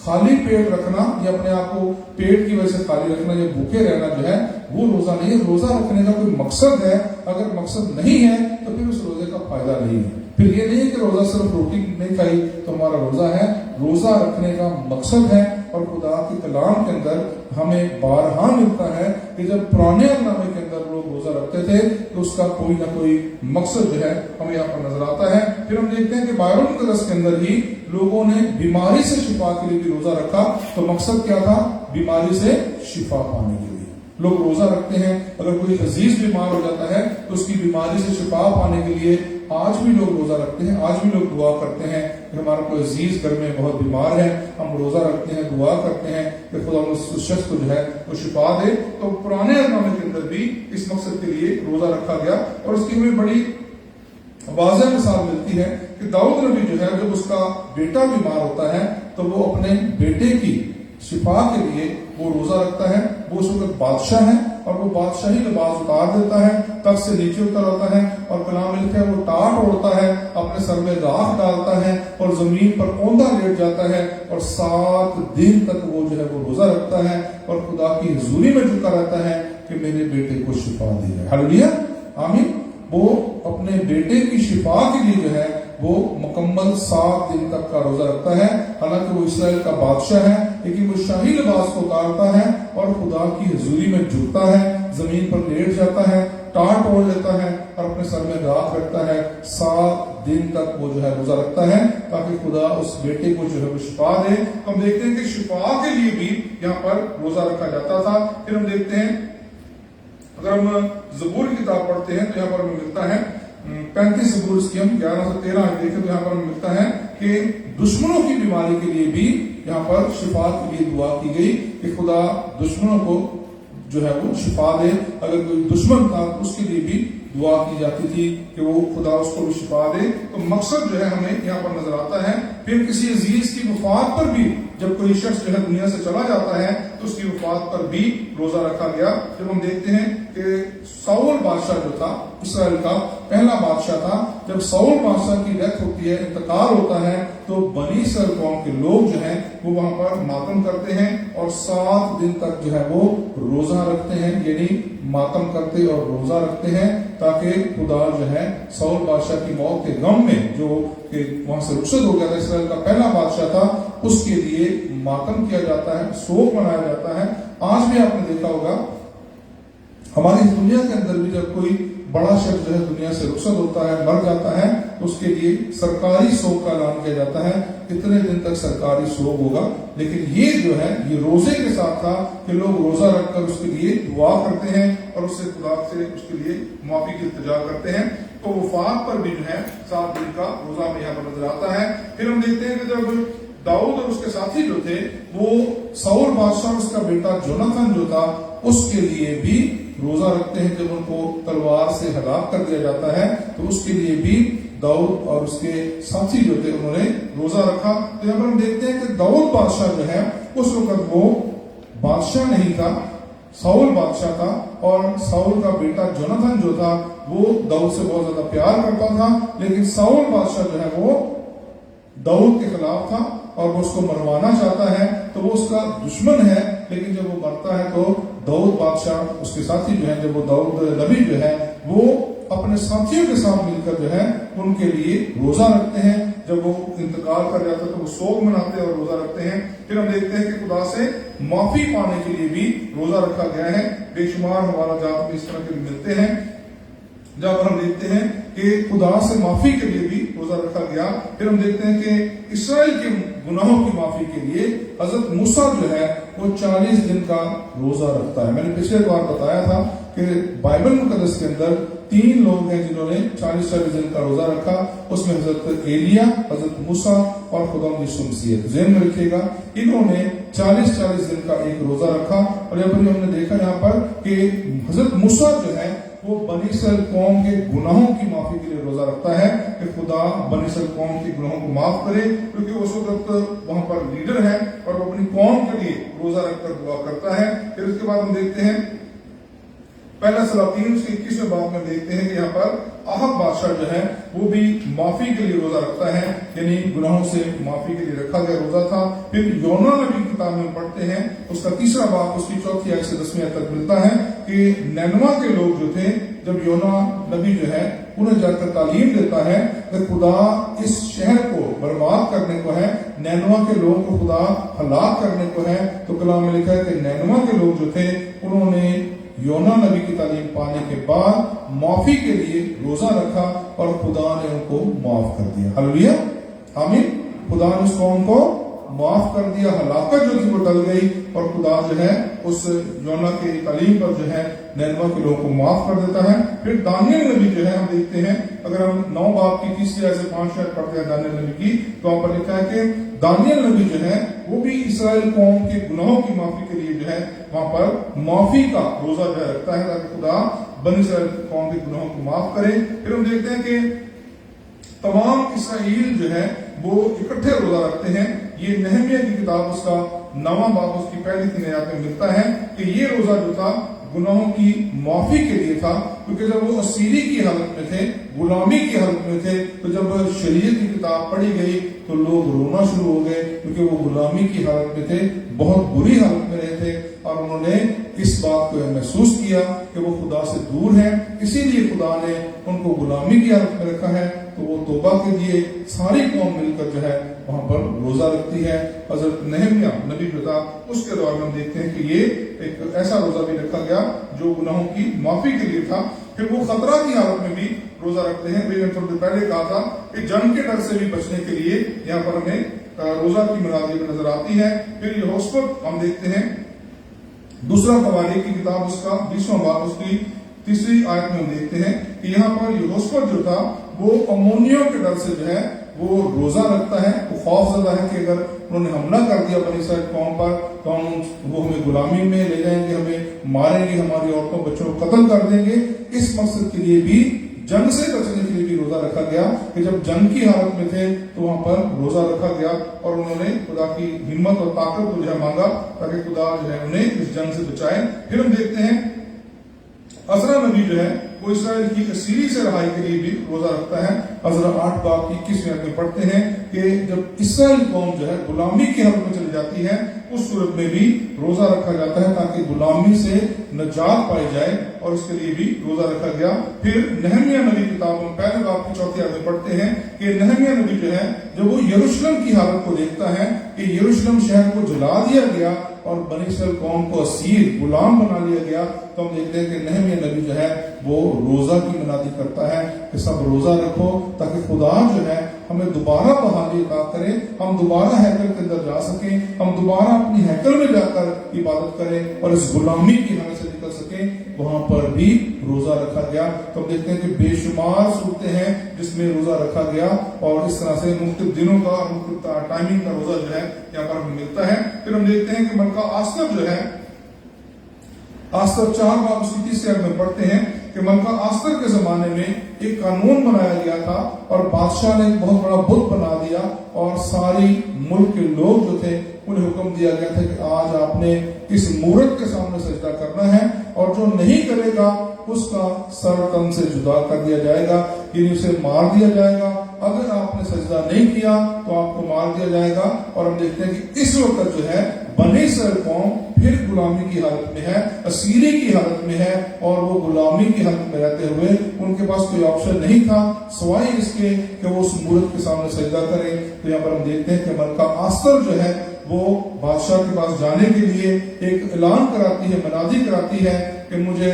خالی پیٹ رکھنا یا اپنے آپ کو پیٹ کی وجہ سے خالی رکھنا یا بھوکے رہنا جو ہے وہ روزہ نہیں ہے. روزہ رکھنے کا کوئی مقصد ہے, اگر مقصد نہیں ہے تو پھر اس روزے کا فائدہ نہیں ہے. پھر یہ نہیں ہے کہ روزہ صرف روٹی نہیں کھائی تو ہمارا روزہ ہے. روزہ رکھنے کا مقصد ہے. اور خدا کے کلام کے اندر ہمیں بارہا ملتا ہے کہ جب پرانے عہد نامے کے اندر لوگ روزہ رکھتے تھے تو اس کا کوئی نہ کوئی مقصد جو ہے ہمیں یہاں پر نظر آتا ہے. پھر ہم دیکھتے ہیں کہ بائبل مقدس کے اندر ہی لوگوں نے بیماری سے شفا کے لیے بھی روزہ رکھا. تو مقصد کیا تھا؟ بیماری سے شفا پانے کے لیے لوگ روزہ رکھتے ہیں. اگر کوئی عزیز بیمار ہو جاتا ہے تو اس کی بیماری سے شفا پانے کے لیے آج بھی لوگ روزہ رکھتے ہیں. آج بھی لوگ دعا کرتے ہیں کہ ہمارا کوئی عزیز گھر میں بہت بیمار ہے, ہم روزہ رکھتے ہیں, دعا کرتے ہیں کہ خدا اس شخص کو جو ہے وہ شفا دے. تو پرانے عہد نامے کے اندر بھی اس مقصد کے لیے روزہ رکھا گیا. اور اس کی ہمیں بڑی واضح مثال ملتی ہے کہ داؤد نبی جو ہے جب اس کا بیٹا بیمار ہوتا ہے تو وہ اپنے بیٹے کی شفا کے لیے وہ روزہ رکھتا ہے. وہ اس وقت بادشاہ ہے اور وہ بادشاہی لباس اتار دیتا ہے, تخت سے نیچے اتر آتا ہے اور کلام لکھا ہے وہ ٹاٹ اوڑھتا ہے, اپنے سر میں راکھ ڈالتا ہے اور زمین پر اوندا لیٹ جاتا ہے اور 7 دن تک وہ جو ہے وہ روزہ رکھتا ہے اور خدا کی حضوری میں جھکا رہتا ہے کہ میرے بیٹے کو شفا دی ہے. ہلیلویا, آمین. وہ اپنے بیٹے کی شفا کے لیے جو ہے وہ مکمل 7 دن تک کا روزہ رکھتا ہے. حالانکہ وہ اسرائیل کا بادشاہ ہے لیکن وہ شاہی لباس کو اتارتا ہے اور خدا کی حضوری میں جھکتا ہے, زمین پر لیٹ جاتا ہے, ٹاٹ اوڑھ لیتا ہے اور اپنے سر میں راکھ رکھتا ہے. 7 دن تک وہ جو ہے روزہ رکھتا ہے تاکہ خدا اس بیٹے کو جو ہے وہ شفا دے. ہم دیکھتے ہیں کہ شفا کے لیے بھی یہاں پر روزہ رکھا جاتا تھا. پھر ہم دیکھتے ہیں اگر ہم زبور کی کتاب پڑھتے ہیں تو یہاں پر ہمیں ملتا ہے 35 زبور اس کی ہم 11 سے 13 دیکھیں تو یہاں پر ہمیں ملتا ہے کہ دشمنوں کی بیماری کے لیے بھی یہاں پر شفا کے لیے دعا کی گئی کہ خدا دشمنوں کو جو ہے وہ شفا دے. اگر کوئی دشمن تھا اس کے لیے بھی دعا کی جاتی تھی کہ وہ خدا اس کو بھی شفا دے. تو مقصد جو ہے ہمیں یہاں پر نظر آتا ہے. پھر کسی عزیز کی وفات پر بھی جب کوئی شخص جو ہے دنیا سے چلا جاتا ہے تو اس کی وفات پر بھی روزہ رکھا گیا. جب ہم دیکھتے ہیں کہ ساؤل بادشاہ جو تھا اسرائیل کا پہلا بادشاہ تھا, جب ساؤل بادشاہ کی ڈیتھ ہوتی ہے, انتقال ہوتا ہے, تو بنی اسرائیل قوم کے لوگ جو ہیں وہ وہاں پر ماتم کرتے ہیں اور 7 دن تک جو ہے وہ روزہ رکھتے ہیں, یعنی ماتم کرتے اور روزہ رکھتے ہیں تاکہ خدا جو ہے ساؤل بادشاہ کی موت کے غم میں جو کہ وہاں سے رخصت ہو گیا تھا, اسرائیل کا پہلا بادشاہ تھا, اس کے لیے ماتم کیا جاتا ہے, سوگ منایا جاتا ہے. آج بھی آپ نے دیکھا ہوگا ہماری دنیا کے اندر بھی جب کوئی بڑا شخص جو ہے دنیا سے رخصت ہوتا ہے, مر جاتا ہے, تو اس کے لیے سرکاری سوگ کا اعلان کیا جاتا ہے. اتنے دن تک سرکاری سوگ ہوگا. لیکن یہ جو ہے یہ روزے کے ساتھ تھا کہ لوگ روزہ رکھ کر اس کے لیے دعا کرتے ہیں اور اس سے خدا سے اس کے لیے معافی کی التجا کرتے ہیں. تو وفات پر بھی جو ہے 7 دن کا روزہ میں یہاں پر نظر آتا ہے. پھر ہم دیکھتے ہیں کہ جب داؤد اور اس کے ساتھی جو تھے وہ ساؤل بادشاہ اس کا بیٹا جوناتھن جو تھا اس کے لیے بھی روزہ رکھتے ہیں. جب ان کو تلوار سے ہلاک کر دیا جاتا ہے تو اس کے لیے بھی داؤد اور اس کے ساتھی جو تھے انہوں نے روزہ رکھا. تو یہاں پر ہم دیکھتے ہیں کہ داؤد بادشاہ جو ہے اس وقت وہ بادشاہ نہیں تھا, ساؤل بادشاہ تھا, اور ساؤل کا بیٹا جوناتھن جو تھا وہ داؤد سے بہت زیادہ پیار کرتا تھا. لیکن ساؤل بادشاہ جو ہے وہ داؤد کے خلاف تھا اور وہ اس کو مروانا چاہتا ہے, تو وہ اس کا دشمن ہے. لیکن جب وہ مرتا ہے تو داؤد بادشاہ اس کے ساتھی جو ہے, جب وہ داؤد نبی جو ہے وہ اپنے ساتھیوں کے ساتھ مل کر جو ہے ان کے لیے روزہ رکھتے ہیں. جب وہ انتقال کر جاتا ہے تو وہ سوگ مناتے ہیں اور روزہ رکھتے ہیں. پھر ہم دیکھتے ہیں کہ خدا سے معافی پانے کے لیے بھی روزہ رکھا گیا ہے. بے شمار ہمارا جات میں اس طرح کے ملتے ہیں جہاں پر ہم دیکھتے ہیں کہ خدا سے معافی کے لیے بھی روزہ رکھا گیا. پھر ہم دیکھتے ہیں کہ اسرائیل کے گناہوں کی معافی کے لیے حضرت موسیٰ جو ہے وہ 40 دن کا روزہ رکھتا ہے. میں نے پچھلے بار بتایا تھا کہ بائبل مقدس کے اندر 3 لوگ ہیں جنہوں نے 40 دن کا روزہ رکھا. اس میں حضرت ایلیا, حضرت موسیٰ اور خدا یسوع مسیح. ذہن میں رکھیے گا انہوں نے 40 دن کا ایک روزہ رکھا. اور یہاں پر ہم نے دیکھا یہاں پر کہ حضرت موسیٰ جو ہے وہ بنی اسرائیل قوم کے گناہوں کی معافی کے لیے روزہ رکھتا ہے کہ خدا بنی اسرائیل قوم کے گناہوں کو معاف کرے, کیونکہ اس وقت وہاں پر لیڈر ہے اور وہ اپنی قوم کے لیے روزہ رکھ کر دعا کرتا ہے. پھر اس کے بعد ہم دیکھتے ہیں پہلا سلاطین اس کے 21ویں باب میں دیکھتے ہیں کہ یہاں پر احب بادشاہ جو ہے وہ بھی معافی کے لیے روزہ رکھتا ہے, یعنی گناہوں سے معافی کے لیے رکھا گیا روزہ تھا. پھر یونا نبی کی کتاب میں پڑھتے ہیں اس کا 3 باب اس کی 4 آیت سے 10 آیت تک ملتا ہے کہ نینوا کے لوگ جو تھے, جب یونا نبی جو ہے انہیں جا کر تعلیم دیتا ہے کہ خدا اس شہر کو برباد کرنے کو ہے, نینوا کے لوگوں کو خدا ہلاک کرنے کو ہے, تو کلام میں لکھا ہے کہ نینوا کے لوگ جو تھے انہوں نے یونا نبی کی تعلیم پانے کے بعد معافی کے لیے روزہ رکھا اور خدا نے ان کو معاف کر دیا. ہلیلویا, آمین. خدا نے اس قوم کو معاف کر دیا, ہلاکت جو تھی وہ ٹل گئی اور خدا جو ہے اس یونا کی تعلیم پر جو ہے نینوا کے لوگوں کو معاف کر دیتا ہے. پھر دانیل نبی جو ہے ہم دیکھتے ہیں, اگر ہم 9 باب کی 30 آیت سے 5 آیت پڑھتے ہیں دانیل نبی کی, تو وہاں پر لکھا ہے کہ دانیل نبی جو ہے وہ بھی اسرائیل قوم کے گناہوں کی معافی کے لیے جو ہے وہاں پر معافی کا روزہ جو ہے رکھتا ہے تاکہ خدا بنی اسرائیل قوم کے گناہوں کو معاف کرے. پھر ہم دیکھتے ہیں کہ تمام اسرائیل جو ہے وہ اکٹھے روزہ رکھتے ہیں. یہ نہمیہ کی کتاب اس کا 9واں باب اس کی پہلی 3 آیات میں ملتا ہے کہ یہ روزہ جو تھا گناہوں کی معافی کے لیے تھا, کیونکہ جب وہ اسیری کی حالت میں تھے, غلامی کی حالت میں تھے, تو جب شریعت کی کتاب پڑھی گئی تو لوگ رونا شروع ہو گئے کیونکہ وہ غلامی کی حالت میں تھے, بہت بری حالت میں رہے تھے اور انہوں نے اس بات کو محسوس کیا کہ وہ خدا سے دور ہیں, اسی لیے خدا نے ان کو غلامی کی حالت میں رکھا ہے. تو وہ توبہ کے لیے ساری قوم مل کر جو ہے وہاں پر روزہ رکھتی ہے. حضرت نہمیہ نبی جو تھا اس کے دور میں ہم دیکھتے ہیں کہ یہ ایک ایسا روزہ بھی رکھا گیا جو گناہوں کی معافی کے لیے تھا. پھر وہ خطرہ کی حالت میں بھی روزہ رکھتے ہیں. میں نے تھوڑی دیر پہلے کہا تھا کہ جنگ کے ڈر سے بھی بچنے کے لیے یہاں پر ہمیں روزہ کی منادی میں نظر آتی ہے. پھر یہ ہوسپت ہم دیکھتے ہیں دوسرا قوالی کی کتاب اس کا 20واں باب اس کی 3 آیت میں ہم دیکھتے ہیں کہ یہاں پر یہ ہوسپت جو تھا وہ امونیوں کے ڈر سے جو ہے وہ روزہ رکھتا ہے، وہ خوف زدہ ہے کہ اگر انہوں نے حملہ کر دیا بنی اسرائیل قوم پر تو وہ ہمیں غلامی میں لے جائیں گے، ہمیں ماریں گے، ہماری عورتوں بچوں کو قتل کر دیں گے۔ اس مقصد کے لیے بھی، جنگ سے بچنے کے لیے بھی روزہ رکھا گیا کہ جب جنگ کی حالت میں تھے تو وہاں پر روزہ رکھا گیا اور انہوں نے خدا کی ہمت اور طاقت کو جو ہے مانگا تاکہ خدا جو ہے انہیں اس جنگ سے بچائے۔ پھر ہم دیکھتے ہیں عزرا نبی جو ہے وہ اسرائیل کی اسیری سے رہائی کے لیے بھی روزہ رکھتا ہے۔ عزرا 8 باب کی 21 آیت میں پڑھتے ہیں کہ جب اسرائیل قوم جو ہے غلامی کی حالت میں چلی جاتی ہے اس صورت میں بھی روزہ رکھا جاتا ہے تاکہ غلامی سے نجات پائی جائے، اور اس کے لیے بھی روزہ رکھا گیا۔ پھر نہمیہ نبی کتاب میں 1 باب کی 4 آیت میں پڑھتے ہیں کہ نہمیہ نبی جو ہے جب وہ یروشلم کی حالت کو دیکھتا ہے کہ یروشلم شہر کو جلا دیا گیا اور بنی اسرائیل قوم کو اسیر غلام بنا لیا گیا، تو ہم دیکھتے ہیں کہ نہمیہ نبی جو ہے وہ روزہ کی منادی کرتا ہے کہ سب روزہ رکھو تاکہ خدا جو ہے ہمیں دوبارہ بحالی عطا کرے، ہم دوبارہ ہیکل کے اندر جا سکیں، ہم دوبارہ اپنی ہیکل میں جا کر عبادت کریں اور اس غلامی کی حالت سے نکل سکیں۔ وہاں پر بھی روزہ رکھا گیا۔ تو ہم دیکھتے ہیں کہ بے شمار صورتیں ہیں جس میں روزہ رکھا گیا، اور اس طرح سے مختلف دنوں کا اور مختلف ٹائمنگ کا روزہ جو ہے یہاں پر ہمیں ملتا ہے۔ پھر ہم دیکھتے ہیں کہ ملکہ آصر جو ہے، آصر 4 باب اس کی 30 آیت میں پڑھتے ہیں کہ ملکہ آصر کے زمانے میں ایک قانون بنایا گیا تھا اور بادشاہ نے ایک بہت بڑا بت بنا دیا، اور ساری ملک کے لوگ جو تھے انہیں حکم دیا گیا تھا کہ آج آپ نے اس مورت کے سامنے سجدہ کرنا ہے، اور جو نہیں کرے گا اس کا سر تن سے جدا کر دیا جائے گا، یعنی اسے مار دیا جائے گا۔ اگر آپ نے سجدہ نہیں کیا تو آپ کو مار دیا جائے گا۔ اور ہم دیکھتے ہیں کہ اس وقت جو ہے بنی اسرائیل قوم پھر غلامی کی حالت میں ہے، اسیری کی حالت میں ہے، اور وہ غلامی کی حالت میں رہتے ہوئے ان کے پاس کوئی آپشن نہیں تھا سوائے اس کے کہ وہ اس مورت کے سامنے سجدہ کریں۔ تو یہاں پر ہم دیکھتے ہیں کہ ملکہ آصر جو ہے وہ بادشاہ کے پاس جانے کے لیے ایک اعلان کراتی ہے، منادی کراتی ہے کہ مجھے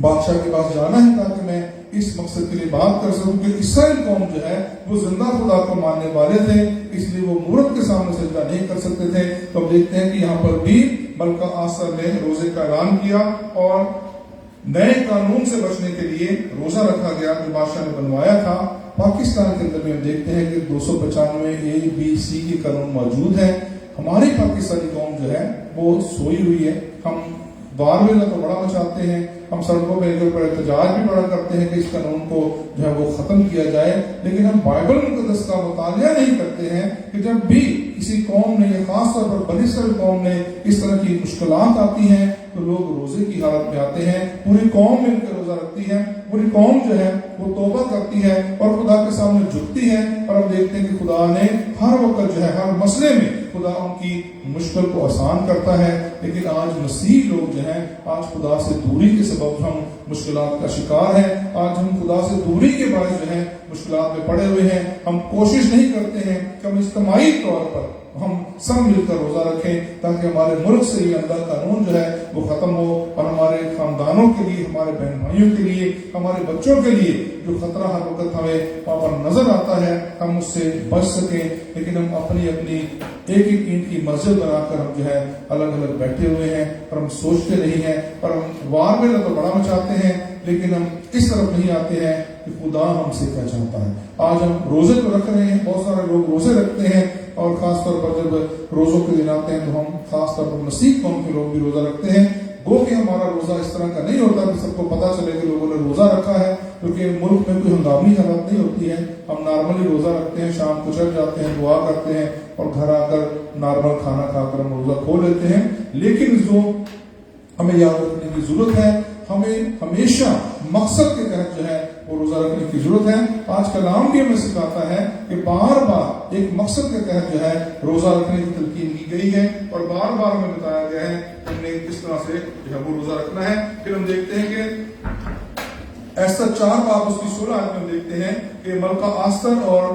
بادشاہ کے پاس جانا ہے تاکہ میں اس مقصد کے لیے بات کر سکوں کہ اسرائیل قوم جو ہے وہ زندہ خدا کو ماننے والے تھے، اس لیے وہ مورت کے سامنے سجدہ نہیں کر سکتے تھے۔ تو ہم دیکھتے ہیں کہ یہاں پر بھی ملکہ آصر نے روزے کا اعلان کیا، اور نئے قانون سے بچنے کے لیے روزہ رکھا گیا جو بادشاہ نے بنوایا تھا۔ پاکستان کے اندر میں ہم دیکھتے ہیں کہ 295 A-B-C کے قانون موجود ہیں۔ ہماری پاکستانی قوم جو ہے وہ سوئی ہوئی ہے۔ ہم ویلا تو بڑا مچاتے ہیں، ہم سڑکوں پہ پر احتجاج بھی بڑا کرتے ہیں کہ اس قانون کو جو ہے وہ ختم کیا جائے، لیکن ہم بائبل مقدس کا مطالعہ نہیں کرتے ہیں کہ جب بھی کسی قوم نے، خاص طور پر بنی اسرائیل قوم نے اس طرح کی مشکلات آتی ہیں تو لوگ روزے کی حالت میں آتے ہیں، پوری قوم مل کر روزہ رکھتی ہے، پوری قوم جو ہے وہ توبہ کرتی ہے اور خدا کے سامنے جھکتی ہے، اور ہم دیکھتے ہیں کہ خدا نے ہر وقت جو ہے ہر مسئلے میں خدا ان کی مشکل کو آسان کرتا ہے۔ لیکن آج مسیح لوگ جو ہیں، آج خدا سے دوری کے سبب ہم مشکلات کا شکار ہیں، آج ہم خدا سے دوری کے باعث جو ہے مشکلات میں پڑے ہوئے ہیں۔ ہم کوشش نہیں کرتے ہیں کہ ہم اجتماعی طور پر ہم سب مل کر روزہ رکھیں تاکہ ہمارے ملک سے یہ اندھا قانون جو ہے وہ ختم ہو، اور ہمارے خاندانوں کے لیے، ہمارے بہن بھائیوں کے لیے، ہمارے بچوں کے لیے جو خطرہ ہر وقت ہمیں وہاں پر نظر آتا ہے ہم اس سے بچ سکیں۔ لیکن ہم اپنی اپنی ایک ایک اینٹ کی مسجد بنا کر ہم جو ہے الگ الگ بیٹھے ہوئے ہیں، اور ہم سوچتے نہیں ہیں، اور ہم وار میں تو بڑا مچاتے ہیں، لیکن ہم اس طرف نہیں آتے ہیں کہ خدا ہم سے کیا چاہتا ہے۔ آج ہم روزے تو رکھ رہے ہیں، بہت سارے لوگ روزے رکھتے ہیں، اور خاص طور پر جب روزوں کے دن آتے ہیں تو ہم خاص طور پر مسیح قوم کے لوگ بھی روزہ رکھتے ہیں۔ گو کہ ہمارا روزہ اس طرح کا نہیں ہوتا کہ سب کو پتا چلے کہ لوگوں نے روزہ رکھا ہے، کیونکہ ملک میں کوئی ہنگامی حالت نہیں ہوتی ہے۔ ہم نارملی روزہ رکھتے ہیں، شام کو چل جاتے ہیں، دعا کرتے ہیں، اور گھر آ کر نارمل کھانا کھا کر ہم روزہ کھول لیتے ہیں۔ لیکن جو ہمیں یاد رکھنے کی ضرورت ہے، ہمیں ہمیشہ مقصد کے تحت جو ہے وہ روزہ رکھنے کی ضرورت ہے۔ آج کلام بھی ہمیں سکھاتا ہے کہ بار بار ایک مقصد کے تحت جو ہے روزہ رکھنے کی تلقین کی گئی ہے، اور بار بار ہمیں بتایا گیا ہے ہم نے کس طرح سے جو ہے وہ روزہ رکھنا ہے۔ پھر ہم دیکھتے ہیں کہ ایسا 4 باب اس کی 16 آیت میں ہم دیکھتے ہیں کہ ملکہ آصر اور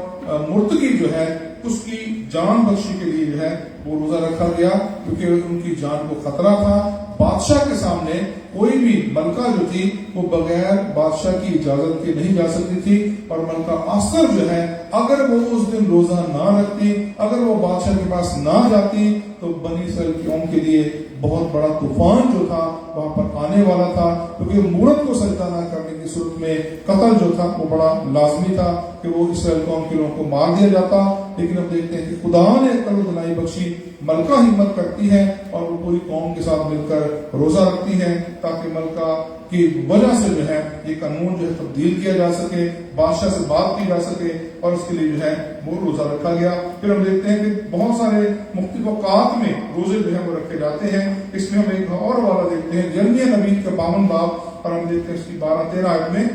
مرتقی جو ہے اس کی جان بخشی کے لیے جو ہے وہ روزہ رکھا گیا، کیونکہ ان کی جان کو خطرہ تھا۔ بادشاہ کے سامنے کوئی بھی ملکہ جو تھی وہ بغیر بادشاہ کی اجازت کے نہیں جا سکتی تھی، اور ملکہ آصر جو ہے اگر وہ اس دن روزہ نہ رکھتی، اگر وہ بادشاہ کے پاس نہ جاتی تو بنی اسرائیل کی قوم کے لیے بہت بڑا طوفان جو تھا وہاں پر آنے والا تھا، کیونکہ مورت کو سجدہ نہ کرنے کی صورت میں قتل جو تھا وہ بڑا لازمی تھا کہ وہ اسرائیل قوم کے لوگوں کو مار دیا جاتا۔ لیکن اب دیکھتے ہیں کہ خدا نے عقل و دانائی بخشی، ملکہ ہمت کرتی ہے اور وہ پوری قوم کے ساتھ مل کر روزہ رکھتی ہے تاکہ ملکہ کی وجہ سے جو ہے یہ قانون جو ہے تبدیل کیا جا سکے، بادشاہ سے بات کی جا سکے، اور اس کے لیے جو ہے وہ روزہ رکھا گیا۔ پھر ہم دیکھتے ہیں کہ بہت سارے مختلف اوقات میں روزے جو ہے وہ رکھے جاتے ہیں۔ اس میں ہم ایک اور والا دیکھتے ہیں یرمیہ نبی کا 52 باب، اور ہم دیکھتے ہیں اس کی 12-13 آیت میں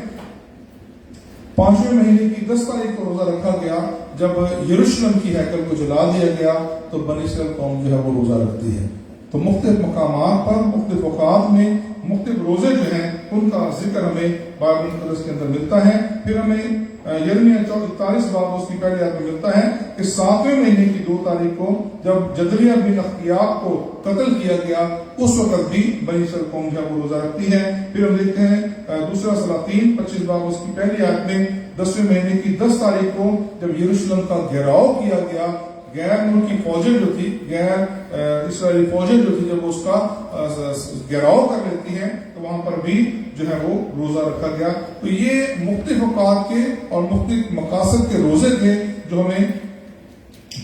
5ویں مہینے کی 10 تاریخ کو روزہ رکھا گیا۔ جب یروشلم کی ہیکل کو جلا دیا گیا تو بنی اسرائیل قوم جو ہے وہ روزہ رکھتی ہے۔ تو مختلف مقامات پر مختلف اوقات میں مختلف روزے جو ہیں ان کا ذکر ہمیں بائبل مقدس کے اندر ملتا ہے۔ پھر ہمیں یرمیہ 41 باب اس کی پہلی آیت میں ملتا ہے کہ 7ویں مہینے کی 2 تاریخ کو جب جدلیہ بن اختیاب کو قتل کیا گیا اس وقت بھی بنی اسرائیل قوم جو ہے وہ روزہ رکھتی ہے۔ پھر ہم دیکھتے ہیں دوسرا سلاطین 25 باب اس کی پہلی آیت میں 10ویں مہینے کی 10 تاریخ کو جب یروشلم کا گھیراؤ کیا گیا، غیر ملکی فوجیں جو تھی، غیر اسرائیلی فوجیں جو تھی، جب اس کا گھیراؤ کر لیتی ہیں تو وہاں پر بھی جو ہے وہ روزہ رکھا گیا۔ تو یہ مختلف اوقات کے اور مختلف مقاصد کے روزے تھے جو ہمیں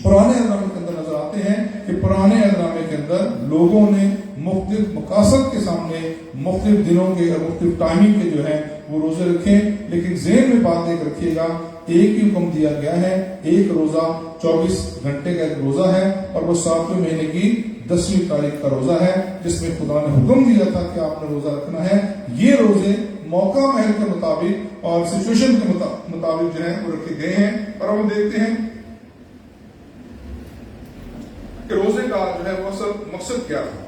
پرانے عہد کے اندر نظر آتے ہیں کہ پرانے عہد کے اندر لوگوں نے مختلف مقاصد کے سامنے مختلف دنوں کے اور مختلف ٹائمنگ کے جو ہے وہ روزے رکھے۔ لیکن ذہن میں بات ایک رکھیے گا، ایک ہی حکم دیا گیا ہے، ایک روزہ 24 گھنٹے کا ایک روزہ ہے، اور وہ 7ویں مہینے کی 10ویں تاریخ کا روزہ ہے جس میں خدا نے حکم دیا تھا کہ آپ نے روزہ رکھنا ہے۔ یہ روزے موقع محل کے مطابق اور سچویشن کے مطابق جو ہے وہ رکھے گئے ہیں۔ اور ہم دیکھتے ہیں کہ روزے کا جو ہے وہ اصل مقصد کیا تھا۔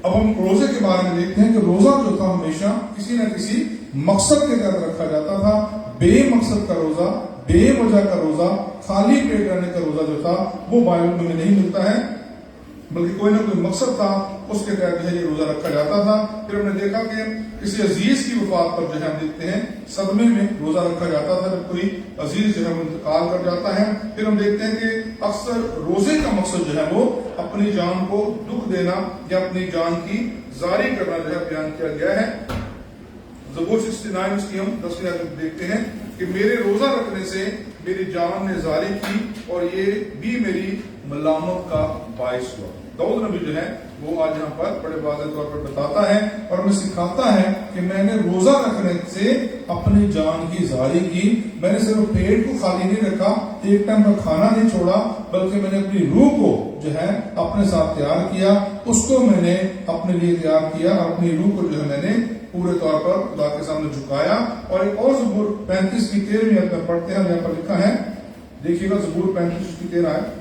اب ہم روزے کے بارے میں دیکھتے ہیں کہ روزہ جو تھا ہمیشہ کسی نہ کسی مقصد کے تحت رکھا جاتا تھا۔ بے مقصد کا روزہ، بے وجہ کا روزہ، خالی پیٹ رہنے کا روزہ جو تھا وہ بائبل میں نہیں ملتا ہے، بلکہ کوئی نہ کوئی مقصد تھا، اس کے تحت جو ہے یہ روزہ رکھا جاتا تھا۔ پھر ہم نے دیکھا کہ کسی عزیز کی وفات پر جو ہے ہم دیکھتے ہیں صدمے میں روزہ رکھا جاتا تھا جب کوئی عزیز جو ہے وہ انتقال کر جاتا ہے۔ پھر ہم دیکھتے ہیں کہ اکثر روزے کا مقصد جو ہے وہ اپنی جان کو دکھ دینا یا اپنی جان کی زاری کرنا جو ہے بیان کیا گیا ہے۔ زبور 69 اس کی ہم 10ویں آیت میں دیکھتے ہیں کہ میرے روزہ رکھنے سے میری جان نے زاری کی اور یہ بھی میری ملامت کا باعث ہوا۔ داؤد نبی جو ہے وہ آج یہاں پر بڑے واضح طور پر بتاتا ہے اور ہمیں سکھاتا ہے کہ میں نے روزہ رکھنے سے اپنی جان کی زاری کی۔ میں نے صرف پیٹ کو خالی نہیں رکھا، ایک ٹائم کا کھانا نہیں چھوڑا، بلکہ میں نے اپنی روح کو جو ہے اپنے ساتھ تیار کیا، اس کو میں نے اپنے لیے تیار کیا اور اپنی روح کو جو ہے میں نے پورے طور پر خدا کے سامنے جھکایا۔ اور ایک اور زبور 35 کی 13ویں آیت میں پڑھتے ہیں، یہاں پر لکھا ہے، دیکھیے گا زبور 35 کی 13 آیت۔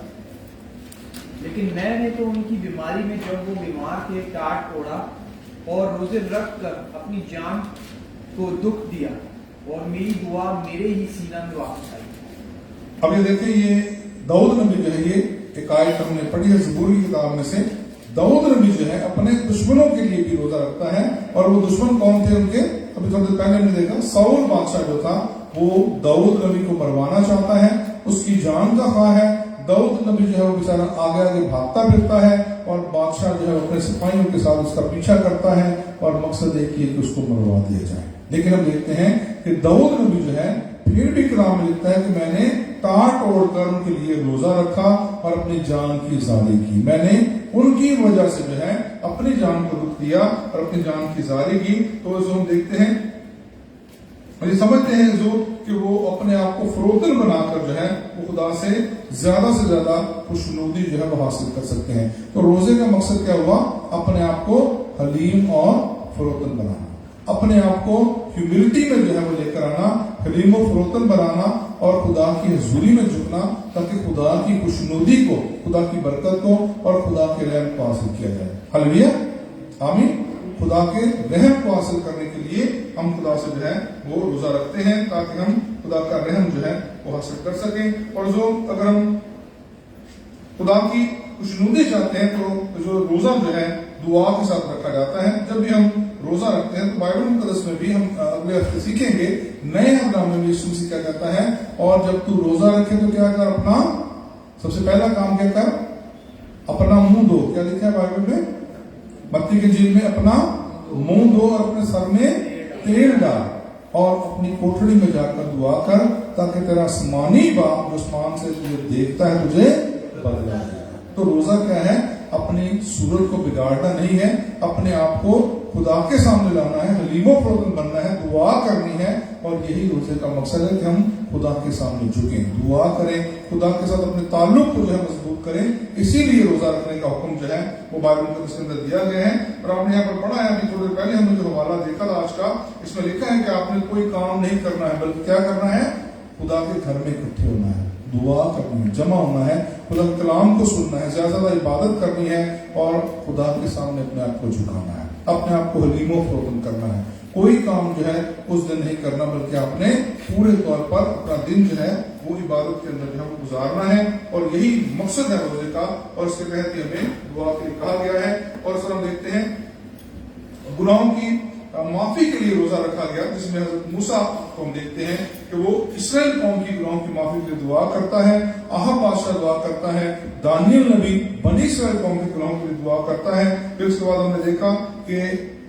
لیکن میں نے تو ان کی بیماری میں جب وہ بیمار تھے ٹاٹ توڑا اور روزے رکھ کر اپنی جان کو دکھ دیا اور میری دعا میرے ہی سینہ میں واپس آئی۔ اب یہ دیکھیں، یہ داؤد نبی جو ہے، یہ ایک آیت ہم نے پڑھی ہے زبور کی کتاب میں سے۔ داؤد نبی جو ہے اپنے دشمنوں کے لیے بھی روزہ رکھتا ہے، اور وہ دشمن کون تھے ان کے؟ ابھی تھوڑی دیر پہلے ہم نے دیکھا ساؤل بادشاہ جو تھا وہ داؤد نبی کو مروانا چاہتا ہے، اس کی جان کا خواہ ہے۔ داؤد نبی جو ہے وہ بیچارہ آگے آگے بھاگتا پھرتا ہے اور بادشاہ جو ہے اپنے سپاہیوں کے ساتھ اس کا پیچھا کرتا ہے اور مقصد ایک ہی ہے کہ اس کو مروا دیا جائے۔ لیکن ہم دیکھتے ہیں کہ داؤد نبی جو ہے پھر بھی کلام میں لکھتا ہے کہ میں نے ٹاٹ توڑ کر ان کے لیے روزہ رکھا اور اپنی جان کی زاری کی۔ میں نے ان کی وجہ سے جو ہے اپنی جان کو دکھ دیا اور اپنی جان کی زاری کی۔ تو ہم دیکھتے ہیں اور یہ سمجھتے ہیں جو کہ وہ اپنے آپ کو فروتن بنا کر جو ہے وہ خدا سے زیادہ خوشنودی جو ہے وہ حاصل کر سکتے ہیں۔ تو روزے کا مقصد کیا ہوا؟ اپنے آپ کو حلیم اور فروتن بنانا، اپنے آپ کو ہیوملٹی میں جو ہے وہ لے کر آنا، حلیم و فروتن بنانا اور خدا کی حضوری میں جھکنا، تاکہ خدا کی خوشنودی کو، خدا کی برکت کو اور خدا کے رحم کو حاصل کیا جائے۔ ہلیلویا، آمین۔ خدا کے رحم کو حاصل کرنے کے لیے ہم خدا سے جو ہے وہ روزہ رکھتے ہیں تاکہ ہم خدا کا رحم جو ہے وہ حاصل کر سکیں۔ اور جو اگر ہم خدا کی خوشنودی چاہتے ہیں تو جو روزہ جو ہے دعا کے ساتھ رکھا جاتا ہے. جب بھی ہم روزہ رکھتے ہیں تو بائبل مقدس میں بھی ہم اگلے ہفتے سیکھیں گے نئے نامے میں یسوع مسیح کیا کہتا ہے, اور جب تو روزہ رکھے تو کیا کر, اپنا سب سے پہلا کام کیا کر, اپنا منہ دھو. کیا لکھا ہے بائبل میں, متی کی انجیل میں, اپنا منہ دھو اور اپنے سر میں تیل ڈال اور اپنی کوٹڑی میں جا کر دعا کر, تاکہ تیرا آسمانی باپ جو آسمان سے تجھے دیکھتا ہے تجھے بدلا دے. تو روزہ کیا ہے, اپنی صورت کو بگاڑنا نہیں ہے, اپنے آپ کو خدا کے سامنے لانا ہے, حلیم و فروتن بننا ہے, دعا کرنی ہے. اور یہی روزے کا مقصد ہے کہ ہم خدا کے سامنے جھکیں, دعا کریں, خدا کے ساتھ اپنے تعلق کو جو ہے مضبوط کریں. اسی لیے روزہ رکھنے کا حکم جو ہے وہ بائبل مقدس کے اندر دیا گیا ہے. اور آپ نے یہاں پر پڑھا ہے, ابھی تھوڑی دیر پہلے ہم نے جو حوالہ دیکھا تھا آج کا, اس میں لکھا ہے کہ آپ نے کوئی کام نہیں کرنا ہے, بلکہ کیا کرنا ہے, خدا کے گھر میں اکٹھے ہونا ہے, دعا کرنی ہے, جمع ہونا ہے, خدا کے کلام کو سننا ہے, زیادہ زیادہ عبادت کرنی ہے, اور خدا کے سامنے اپنے آپ کو جھکانا ہے, اپنے آپ کو حلیم و فروتن کرنا ہے. کوئی کام جو ہے اس دن نہیں کرنا, بلکہ آپ نے پورے طور پر اپنا دن جو ہے وہ عبادت کے اندر جو ہے گزارنا ہے. اور یہی مقصد ہے روزے کا, اور اس کے تحت ہی ہمیں دعا کے لیے کہا گیا ہے. اور اس طرح ہم دیکھتے ہیں گناہوں کی معافی کے لیے روزہ رکھا گیا, جس میں حضرت موسیٰ کو ہم دیکھتے ہیں کہ وہ اسرائیل قوم کی گناہوں کی معافی کے لیے دعا کرتا ہے, آہاب بادشاہ دعا کرتا ہے, دانیل نبی بنی اسرائیل قوم کے گناہوں کے لیے دعا کرتا ہے. پھر اس کے بعد ہم نے دیکھا کہ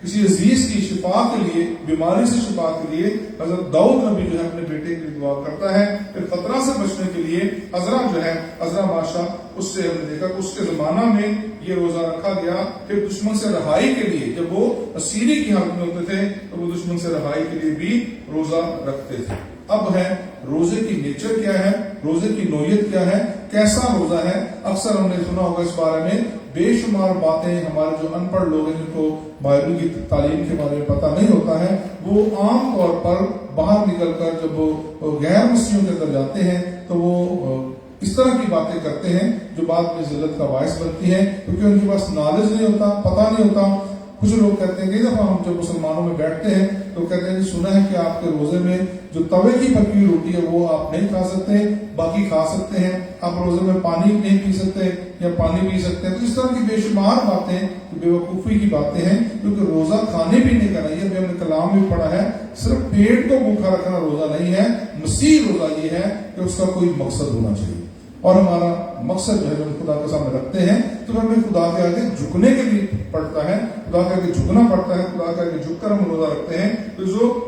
کسی عزیز کی شفا کے لیے, بیماری سے شفا کے لیے حضرت داؤد نبی جو ہے اپنے بیٹے کے لیے دعا کرتا ہے. پھر خطرہ سے بچنے کے لیے عزرا جو ہے, عزرا بادشاہ, اس سے ہم نے دیکھا کہ اس کے زمانہ میں یہ روزہ رکھا گیا. پھر دشمن سے رہائی کے لیے, جب وہ اسیری کی حالت میں ہوتے تھے تو وہ دشمن سے رہائی کے لیے بھی روزہ رکھتے تھے. اب ہے روزے کی نیچر کیا ہے, روزے کی نوعیت کیا ہے, کیسا روزہ ہے. اکثر ہم نے سنا ہوگا اس بارے میں, بے شمار باتیں ہمارے جو ان پڑھ لوگ ہیں جن کو بائبل کی تعلیم کے بارے میں پتہ نہیں ہوتا ہے, وہ عام طور پر باہر نکل کر جب وہ غیر مسیحیوں کے اندر جاتے ہیں تو وہ اس طرح کی باتیں کرتے ہیں جو بعد میں ذلت کا باعث بنتی ہیں, کیونکہ ان کے پاس نالج نہیں ہوتا, پتہ نہیں ہوتا. کچھ لوگ کہتے ہیں کہ دفعہ ہم جب مسلمانوں میں بیٹھتے ہیں تو کہتے ہیں سنا ہے کہ آپ کے روزے میں جو توے کی پکی ہوئی روٹی ہے وہ آپ نہیں کھا سکتے, باقی کھا سکتے ہیں. آپ روزے میں پانی نہیں پی سکتے یا پانی پی سکتے ہیں. تو اس طرح کی بے شمار باتیں بے وقوفی کی باتیں ہیں, کیونکہ روزہ کھانے پینے کا نہیں ہے. ہم نے کلام بھی پڑھا ہے, صرف پیٹ کو بھوکا رکھنا روزہ نہیں ہے. مسیح روزہ یہ ہے کہ اس کا کوئی مقصد ہونا چاہیے, اور ہمارا مقصد جو ہے ہم خدا کے سامنے رکھتے ہیں تو ہمیں خدا کے آگے جھکنے کے لیے پڑتا ہے, خدا کے آگے جھکنا پڑتا ہے, خدا کے آگے جھک کر ہم روزہ رکھتے ہیں. تو جو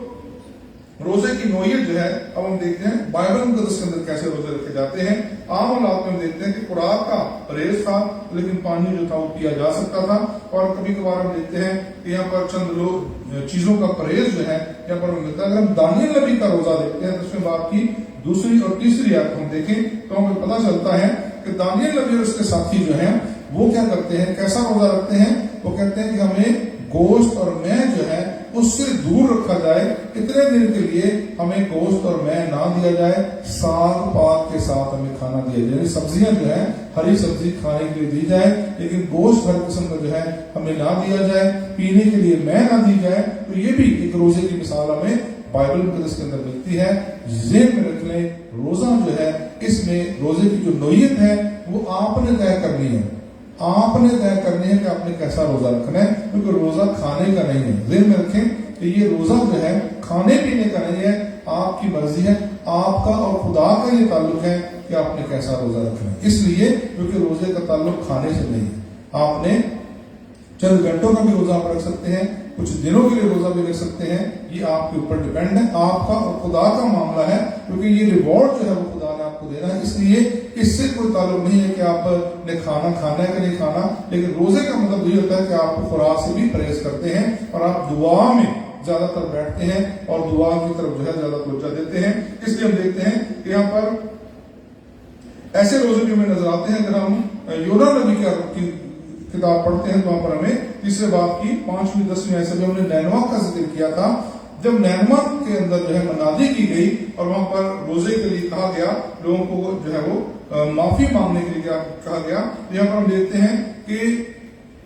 روزے کی نوعیت جو ہے اب ہم دیکھتے ہیں بائبل مقدس کے اندر کیسے روزے رکھے جاتے ہیں. عام حالات میں ہم دیکھتے ہیں کہ خوراک کا پرہیز تھا, لیکن پانی جو تھا وہ پیا جا سکتا تھا. اور کبھی کبھار ہم دیکھتے ہیں کہ یہاں پر چند لوگ چیزوں کا پرہیز جو ہے یہاں پر ہمیں ملتا ہے. اگر ہم دانیل نبی کا روزہ دیکھتے ہیں 10ویں باب کی دوسری اور تیسری آیت ہم دیکھیں تو ہمیں پتہ چلتا ہے کہ دانیل نبی اور اس کے ساتھی جو ہیں وہ کیا کرتے ہیں, کیسا روزہ رکھتے ہیں. وہ کہتے ہیں کہ ہمیں گوشت اور مے جو ہے اس سے دور رکھا جائے, اتنے دن کے لیے ہمیں گوشت اور مے نہ دیا جائے, ساگ پاک کے ساتھ ہمیں کھانا دیا جائے. یعنی سبزیاں جو ہے ہری سبزی کھانے کے لیے دی جائے, لیکن گوشت ہر قسم کا جو ہے ہمیں نہ دیا جائے, پینے کے لیے مے نہ دی جائے. تو یہ بھی ایک روزے کی مثال ہمیں بائبل مقدس کے اندر ملتی ہے. ذہن میں رکھ لیں, روزہ جو ہے اس میں روزے کی جو نوعیت ہے وہ آپ نے طے کرنی ہے. آپ نے طے کرنی ہے کہ آپ نے کیسا روزہ رکھنا ہے, کیونکہ روزہ کھانے کا نہیں ہے. ذہن میں رکھیں کہ یہ روزہ جو ہے کھانے پینے کا نہیں ہے, آپ کی مرضی ہے, آپ کا اور خدا کا یہ تعلق ہے کہ آپ نے کیسا روزہ رکھنا ہے. اس لیے کیونکہ روزے کا تعلق کھانے سے نہیں ہے. آپ نے چند گھنٹوں کا بھی روزہ آپ رکھ سکتے ہیں, کچھ دنوں کے لیے روزہ بھی رکھ سکتے ہیں, یہ آپ کے اوپر ڈیپینڈ ہے. آپ کا اور خدا کا معاملہ ہے, کیونکہ یہ ریوارڈ جو ہے وہ خدا نے آپ کو دینا ہے. اس لیے اس سے کوئی تعلق نہیں ہے کہ آپ نے کھانا کھانا ہے کہ نہیں کھانا, لیکن روزے کا مطلب یہ ہوتا ہے کہ آپ خوراک سے بھی پرہیز کرتے ہیں اور آپ دعا میں زیادہ تر بیٹھتے ہیں اور دعا کی طرف جو ہے زیادہ توجہ دیتے ہیں. اس لیے ہم دیکھتے ہیں کہ یہاں پر ایسے روزے بھی ہمیں نظر آتے ہیں. اگر ہم یونا نبی کی کتاب پڑھتے ہیں تو وہاں پر ہمیں تیسرے باب کی 5ویں 10ویں ایسے بھی ہم نے نینوا کا ذکر کیا تھا. جب نینوا کے اندر جو ہے منادی کی گئی اور وہاں پر روزے کے لیے کہا گیا, لوگوں کو جو ہے وہ معافی مانگنے کے لیے کہا گیا, یہاں پر ہم دیکھتے ہیں کہ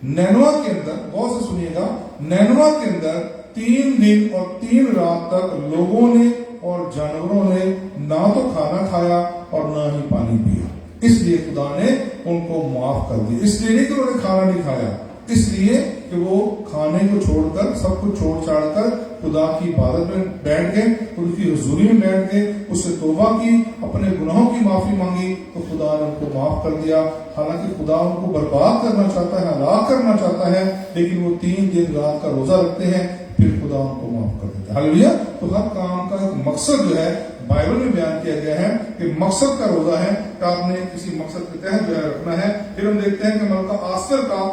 نینوا کے اندر, غور سے سنیے گا, نینوا کے اندر 3 دن اور 3 رات تک لوگوں نے اور جانوروں نے نہ تو کھانا کھایا اور نہ ہی پانی پیا. اس لیے خدا نے ان کو معاف کر دیا. اس لیے نہیں کہ انہوں نے کھانا نہیں کھایا, اس لیے کہ وہ کھانے کو چھوڑ کر سب کچھ چھوڑ چھاڑ کر خدا کی عبادت میں بیٹھ گئے, ان کی حضوری میں بیٹھ گئے, اس سے توبہ کی, اپنے گناہوں کی معافی مانگی, تو خدا نے ان کو معاف کر دیا. حالانکہ خدا ان کو برباد کرنا چاہتا ہے, ہلاک کرنا چاہتا ہے, لیکن وہ 3 دن رات کا روزہ رکھتے ہیں, پھر خدا ان کو معاف کر دیتا ہے. ہاللویا. تو ہر کام کا ایک مقصد جو ہے بائبل میں بیان کیا گیا ہے کہ مقصد کا روزہ ہے کہ آپ نے کسی مقصد کے تحت جو ہے رکھنا ہے. پھر ہم دیکھتے ہیں کہ ملکہ آسر کا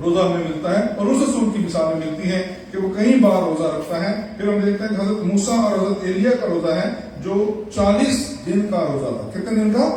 روزہ ہمیں ملتا ہے, اور اس رسول کی مثالیں ملتی ہیں کہ وہ کئی بار روزہ رکھتا ہے. پھر ہم دیکھتے ہیں کہ حضرت موسیٰ اور حضرت ایلیا کا روزہ ہے جو 40 دن کا روزہ تھا. کتنے دن کا؟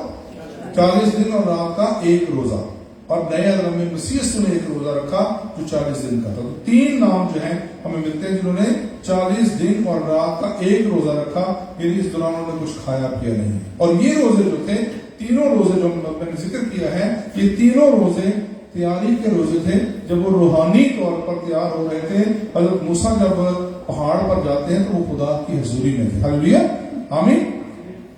40 دن اور رات کا ایک روزہ. اور نئے عالم میں مسیح یسوع نے ایک روزہ رکھا جو 40 دن کا تھا. تو 3 نام جو ہیں ہمیں ملتے ہیں جنہوں نے 40 دن اور رات کا ایک روزہ رکھا, یعنی اس دوران انہوں نے کچھ کھایا پیا نہیں. اور یہ روزے جو تھے, تینوں روزے جو میں نے ذکر کیا ہے, یہ تینوں روزے تیاری کے روزے تھے. جب وہ روحانی طور پر تیار ہو رہے تھے, حضرت موسیٰ جب پہاڑ پر جاتے ہیں تو وہ خدا کی حضوری میں تھے. ہاللویا, آمین.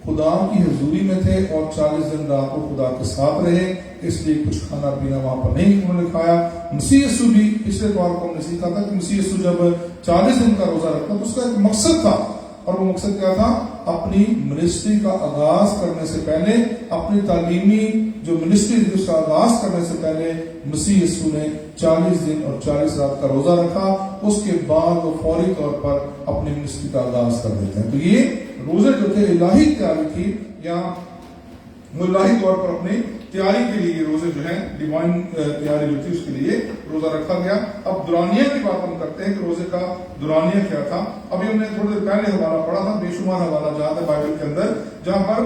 خدا کی حضوری میں تھے اور 40 دن رات کو خدا کے ساتھ رہے, اس لیے کچھ کھانا پینا وہاں پر نہیں انہوں نے کھایا. مسیح یسوع بھی پچھلے بار کو ہم نے سیکھا تھا کہ مسیح یسوع جب 40 دن کا روزہ رکھتا تو اس کا ایک مقصد تھا, اور وہ مقصد کیا تھا؟ اپنی منسٹری کا آغاز کرنے سے پہلے, اپنی تعلیمی جو منسٹری تھی اس کا آغاز کرنے سے پہلے مسیح یسوع نے 40 دن اور 40 رات کا روزہ رکھا. اس کے بعد وہ فوری طور پر اپنی منسٹری کا آغاز کر دیتے ہیں. تو یہ روزے جو تھے الہی تیاری تھی, یا الہی طور پر اپنی تیاری کے لیے یہ روزے جو ہیں ڈیوائن تیاری جو تھی اس کے لیے روزہ رکھا گیا. اب دورانیہ کی بات ہم کرتے ہیں کہ روزے کا دورانیہ کیا تھا. ابھی ہم نے تھوڑی دیر پہلے حوالہ پڑھا تھا, بے شمار حوالہ جات ہے بائبل کے اندر جہاں پر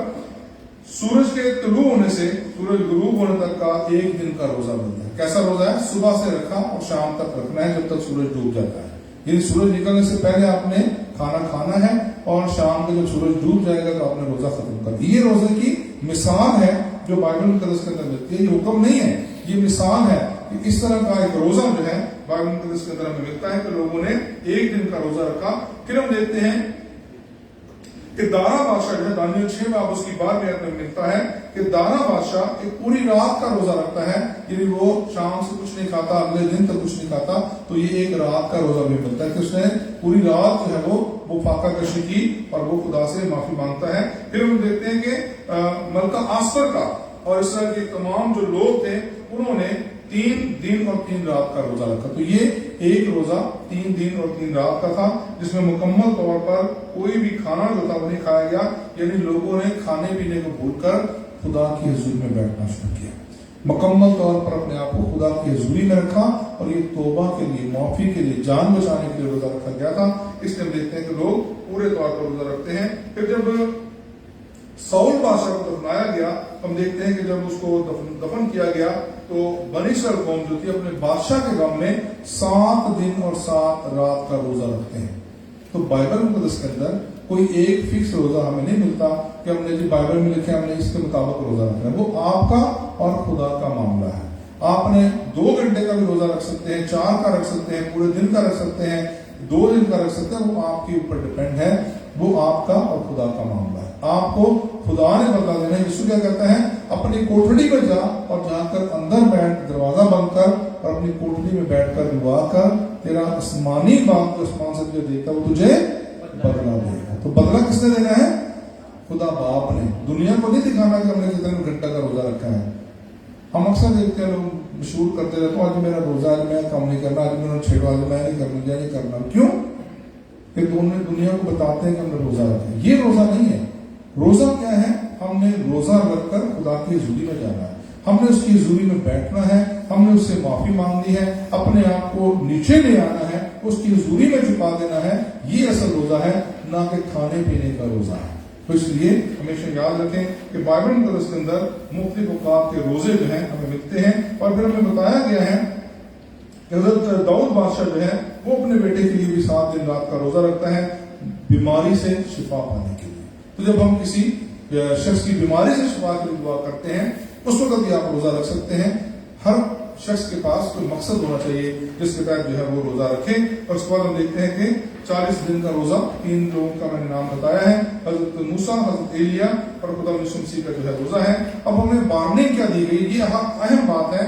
سورج کے طلوع ہونے سے سورج غروب ہونے تک کا 1 دن کا روزہ بنتا ہے. کیسا روزہ ہے؟ صبح سے رکھا اور شام تک رکھنا ہے جب تک سورج ڈوب جاتا ہے. یعنی سورج نکلنے سے پہلے آپ نے کھانا کھانا ہے, اور شام کے جب سورج ڈوب جائے گا تو آپ نے روزہ ختم کر دیا. یہ روزے کی مثال ہے جو بائبل مقدس کے اندر ملتی ہے. یہ حکم نہیں ہے, یہ مثال ہے کہ اس طرح کا ایک روزہ جو ہے بائبل مقدس کے اندر ہمیں ملتا ہے کہ لوگوں نے 1 دن کا روزہ رکھا. پھر ہم دیکھتے ہیں کہ دارا بادشاہ جو ہے دانیل 6 باب اس کی 12 میں ملتا ہے کہ دارا بادشاہ ایک پوری رات کا روزہ رکھتا ہے, یعنی وہ شام سے کچھ نہیں کھاتا, اگلے دن تک کچھ نہیں کھاتا. تو یہ ایک رات کا روزہ بھی ملتا ہے کہ اس نے پوری رات جو ہے وہ فاقہ کشی کی اور وہ خدا سے معافی مانگتا ہے. پھر ہم دیکھتے ہیں کہ ملکہ آسر کا اور اس طرح کے تمام جو لوگ تھے انہوں نے 3 دن اور 3 رات کا روزہ رکھا. تو یہ ایک روزہ 3 دن اور 3 رات کا تھا جس میں مکمل طور پر کوئی بھی کھانا جو تھا وہ نہیں کھایا گیا. یعنی لوگوں نے کھانے پینے کو بھول کر خدا کی حضور میں بیٹھنا شروع کیا, مکمل طور پر اپنے آپ کو خدا کی حضوری میں رکھا, اور یہ توبہ کے لیے, معافی کے لیے, جان بچانے کے لیے روزہ رکھا گیا تھا. اس لیے ہم دیکھتے ہیں کہ لوگ پورے طور پر روزہ رکھتے ہیں. پھر جب ساؤل بادشاہ کو دفنایا گیا, ہم دیکھتے ہیں کہ جب اس کو دفن کیا گیا تو بنی اسرائیل قوم جو تھی اپنے بادشاہ کے غم میں 7 دن اور 7 رات کا روزہ رکھتے ہیں. تو بائبل مقدس کے اندر کوئی ایک فکس روزہ ہمیں نہیں ملتا کہ ہم نے جو بائبل میں لکھا ہے ہم نے اس کے مطابق روزہ رکھنا ہے. وہ آپ کا اور خدا کا معاملہ ہے. آپ نے 2 گھنٹے کا بھی روزہ رکھ سکتے ہیں, 4 کا رکھ سکتے ہیں, پورے دن کا رکھ سکتے ہیں, 2 دن کا رکھ سکتے ہیں. وہ آپ کے اوپر ڈیپینڈ ہے, وہ آپ کا اور خدا کا معاملہ ہے. آپ کو خدا نے بدلا دینا ہے. یسوع کیا کہتا ہے؟ اپنی کوٹڑی میں جا اور جا کر اندر بیٹھ, دروازہ بند کر اور اپنی کوٹڑی میں بیٹھ کر دعا کر, تیرا آسمانی باپ جو آسمان سے تجھے دیتا ہے وہ تجھے بدلا دے گا. تو بدلا کس نے دینا ہے؟ خدا باپ نے. دنیا کو نہیں دکھانا کہ ہم نے کتنے گھنٹہ کا روزہ رکھا ہے. ہم اکثر دیکھتے ہیں لوگ مشہور کرتے رہتے ہیں آج میرا روزہ, آج میں کام نہیں کرنا, آج میں چھیڑوا, آج میں نہیں کرنا, یہ نہیں کرنا. کیوں؟ کہ دنیا کو بتاتے ہیں کہ ہم نے روزہ رکھا ہے. یہ روزہ نہیں ہے. روزہ کیا ہے؟ ہم نے روزہ رکھ کر خدا کی حضوری میں جانا ہے, ہم نے اس کی حضوری میں بیٹھنا ہے, ہم نے اس سے معافی مانگنی ہے, اپنے آپ کو نیچے لے آنا ہے, اس کی حضوری میں چھپا دینا ہے. یہ اصل روزہ ہے, نہ کہ کھانے پینے کا روزہ ہے. تو اس لیے ہمیشہ یاد رکھیں کہ بائبل مقدس کے اندر مختلف اوقات کے روزے جو ہیں ہمیں ملتے ہیں. اور پھر ہمیں بتایا گیا ہے کہ حضرت داؤد بادشاہ جو ہے وہ اپنے بیٹے کے لیے بھی 7 دن رات کا روزہ رکھتا ہے بیماری سے شفا پانے کے لیے. تو جب ہم کسی شخص کی بیماری سے شفا کے لیے دعا کرتے ہیں اس وقت بھی آپ روزہ رکھ سکتے ہیں. ہر شخص کے پاس کوئی مقصد ہونا چاہیے جس کے تحت جو ہے وہ روزہ رکھے. اور اس کے بعد ہم دیکھتے ہیں کہ 40 دن کا روزہ 3 لوگوں کا میں نے نام بتایا ہے, حضرت موسیٰ, حضرت ایلیا اور خدا یسوع مسیح کا جو ہے روزہ ہے. اب ہمیں وارننگ کیا دی گئی, یہ اہم بات ہے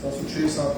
706-7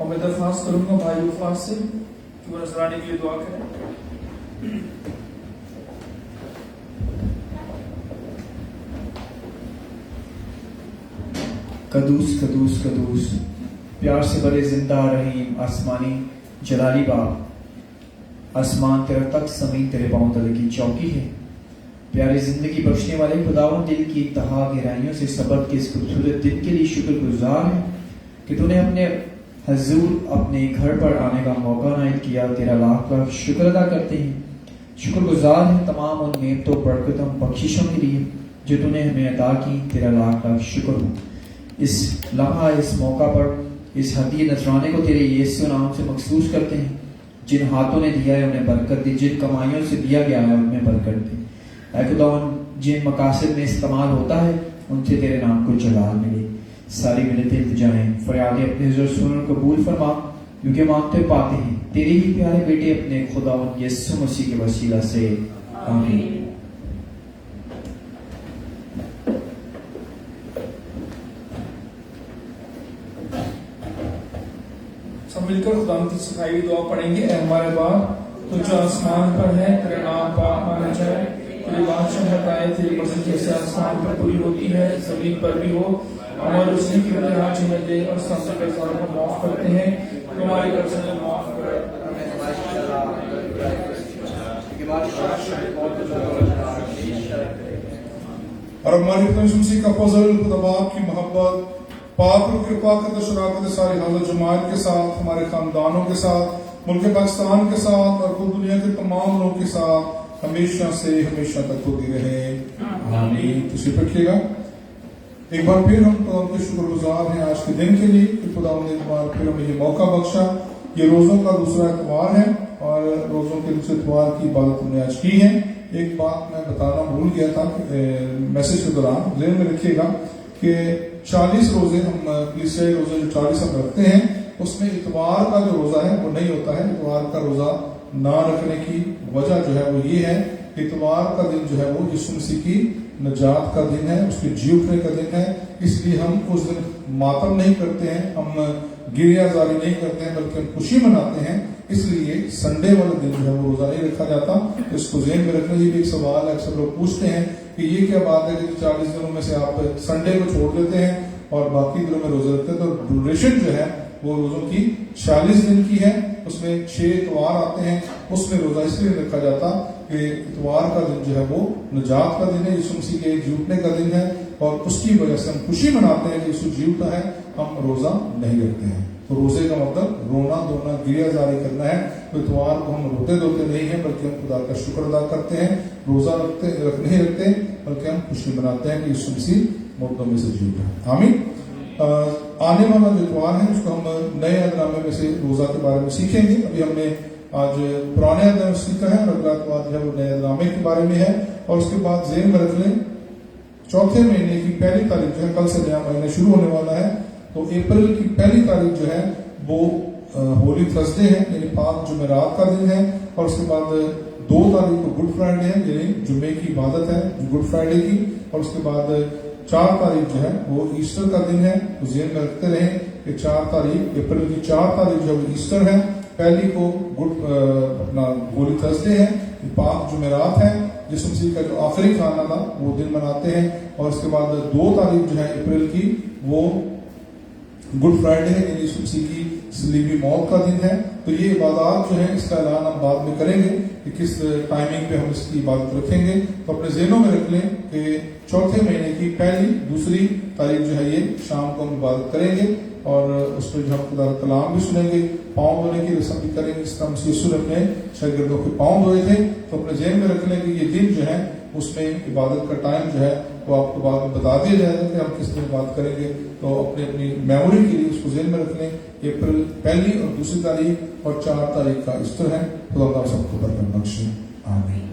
اور میں درخواست کروں گا بھائی وفاس سے کہ وہ نذرانے کے لیے دعا کریں. قدوس قدوس قدوس پیار سے بڑے زندہ رحیم آسمانی جلالی باپ، آسمان تیرا تخت، زمین تیرے پاؤں تلے کی چوکی ہے. پیاری زندگی بخشنے والے خداوند، دل کی انتہا گہرائیوں سے سبق کے اس خوبصورت دن کے لیے شکر گزار ہے کہ تو نے اپنے حضور اپنے گھر پر آنے کا موقع عنایت کیا. تیرا لاکھ لاکھ شکر ادا کرتے ہیں. شکر گزار ہیں تمام ان نعمتوں برکتوں بخششوں کے لیے جو تو نے ہمیں عطا کی. تیرا لاکھ لاکھ شکر ہو. اس لمحہ اس موقع پر اس ہدیہ نذرانے کو تیرے یسوع نام سے مخصوص کرتے ہیں. جن ہاتھوں نے دیا ہے انہیں برکت دی، جن کمائیوں سے دیا گیا ہے ان میں برکت دی. اے خداوند، جن مقاصد میں استعمال ہوتا ہے ان سے تیرے نام کو جلال ملے. ساری منتیں التجائیں فریادیں اپنے حضور سنن قبول فرما، کیونکہ مانگتے پاتے ہیں تیرے ہی پیارے بیٹے اپنے خداوند یسوع مسیح کے وسیلہ سے، آمین. سب مل کر خدا کی سکھائی ہوئی دعا پڑھیں گے. اے ہمارے باپ تو جو آسمان پر ہے، تیرا نام پاک مانا جائے، تیری بادشاہت آئے، تیری مرضی جیسے آسمان پر پوری ہوتی ہے زمین پر بھی ہو. ہمارے اسی کی وجہ آج ہمیں دے اور سب سے قرضوں کو معاف کرتے ہیں، تمہاری قرضوں کو معاف کرے. اور ہماری مسیح کا فضل، خدا باپ کی محبت، پاک اور کرپاکت و شراکت ساری حضرت جماعت کے ساتھ، ہمارے خاندانوں کے ساتھ، ملک پاکستان کے ساتھ اور پوری دنیا کے تمام لوگوں کے ساتھ ہمیشہ سے ہمیشہ تک ہوتی رہے، آمین. تشریف رکھیے گا. ایک بار پھر ہم خدا کے شکر گزار ہیں آج کے دن کے لیے کہ خدا نے ایک بار پھر ہمیں یہ موقع بخشا. یہ روزوں کا دوسرا اتوار ہے اور روزوں کے دوسرے اتوار کی عبادت ہم نے آج کی ہے. ایک بات میں بتانا بھول گیا تھا میسج کے دوران، ذہن میں رکھیے گا کہ 40 روزے ہم کلیسیائی روزے جو 40 ہم رکھتے ہیں اس میں اتوار کا جو روزہ ہے وہ نہیں ہوتا ہے. اتوار کا روزہ نہ رکھنے کی وجہ جو ہے وہ یہ ہے کہ اتوار کا دن جو ہے وہ یسوع مسیح کی نجات کا دن ہے، اس کے جی اٹھنے کا دن ہے. اس لیے ہم اس دن ماتم نہیں کرتے ہیں، ہم گریہ زاری نہیں کرتے ہیں، بلکہ ہم خوشی مناتے ہیں. اس لیے سنڈے والا دن جو ہے وہ روزہ نہیں رکھا جاتا. اس کو ذہن میں رکھنے کی بھی ایک سوال ہے. اکثر لوگ پوچھتے ہیں کہ یہ کیا بات ہے کہ 40 دنوں میں سے آپ سنڈے کو چھوڑ دیتے ہیں اور باقی دنوں میں روزے رکھتے ہیں. تو ڈیوریشن جو ہے وہ روزوں کی 40 دن کی ہے. اس میں 6 اتوار آتے ہیں. اس میں روزہ اس لیے رکھا جاتا کہ اتوار کا دن جو ہے وہ نجات کا دن ہے، یسوع مسیح کے جی اٹھنے کا دن ہے اور اس کی وجہ سے ہم خوشی مناتے ہیں کہ یسوع جی اٹھا ہے. ہم روزہ نہیں رکھتے ہیں. تو روزے کا مطلب رونا دھونا گریہ زاری کرنا ہے. تو اتوار کو ہم روتے دھوتے نہیں ہیں بلکہ ہم خدا کا شکر ادا کرتے ہیں. روزہ نہیں رکھتے بلکہ ہم خوشی مناتے ہیں کہ یسوع مسیح مردوں میں سے جی اٹھا. آمین. آنے والا جو اتوار ہے اس کو ہم نئے عہد میں سے روزہ کے بارے میں سیکھیں گے. ابھی ہم نے آج پرانے عہد میں سیکھا ہے اور اگلا اتوار جو ہے وہ نئے عہد کے بارے میں ہے. اور اس کے بعد ذہن میں رکھ لیں چوتھے مہینے کی پہلی تاریخ جو ہے، کل سے نیا مہینہ شروع ہونے والا ہے. تو اپریل کی پہلی تاریخ جو ہے وہ ہولی تھرسڈے ہے، یعنی پاک جمعرات کا دن ہے. اور اس کے بعد 2 تاریخ کو گڈ فرائیڈے ہے، یعنی جمعے کی عبادت ہے گڈ فرائیڈے کی. اور اس کے بعد 4 تاریخ جو ہے وہ ایسٹر کا دن ہے. تو ذہن میں رکھتے رہیں کہ 4 تاریخ اپریل کی 4 تاریخ جو ہے وہ ایسٹر ہے. پہلی کو اپنا ہولی تھرسڈے ہے، پاک جمعرات ہے، یسوع مسیح کا جو آخری کھانا تھا وہ دن مناتے ہیں. اور اس کے بعد 2 تاریخ جو ہے اپریل کی وہ گڈ فرائیڈے ہے، یعنی یسوع مسیح کی صلیبی موت کا دن ہے. تو یہ عبادات جو ہیں اس کا اعلان ہم بعد میں کریں گے کہ کس ٹائمنگ پہ ہم اس کی عبادت رکھیں گے. تو اپنے ذہنوں میں رکھ لیں کہ چوتھے مہینے کی پہلی 2 تاریخ جو ہے یہ شام کو ہم عبادت کریں گے اور اس میں جو ہم خدا کا کلام بھی سنیں گے، پاؤں دھونے کی رسم بھی کریں گے. اس طرح مسیح یسوع نے اپنے شاگردوں کے پاؤں دھوئے تھے. تو اپنے ذہن میں رکھ لیں کہ یہ دن جو ہے اس میں عبادت کا ٹائم جو ہے وہ آپ کو بعد میں بتا دیا جائے گا کہ ہم کس دن بات کریں گے. تو اپنی میموری کے لیے اس کو ذہن میں رکھ لیں. اپریل پہلی اور 2 تاریخ اور 4 تاریخ کا ایسٹر ہے. خدا سب کو برکت بخشے. آمین.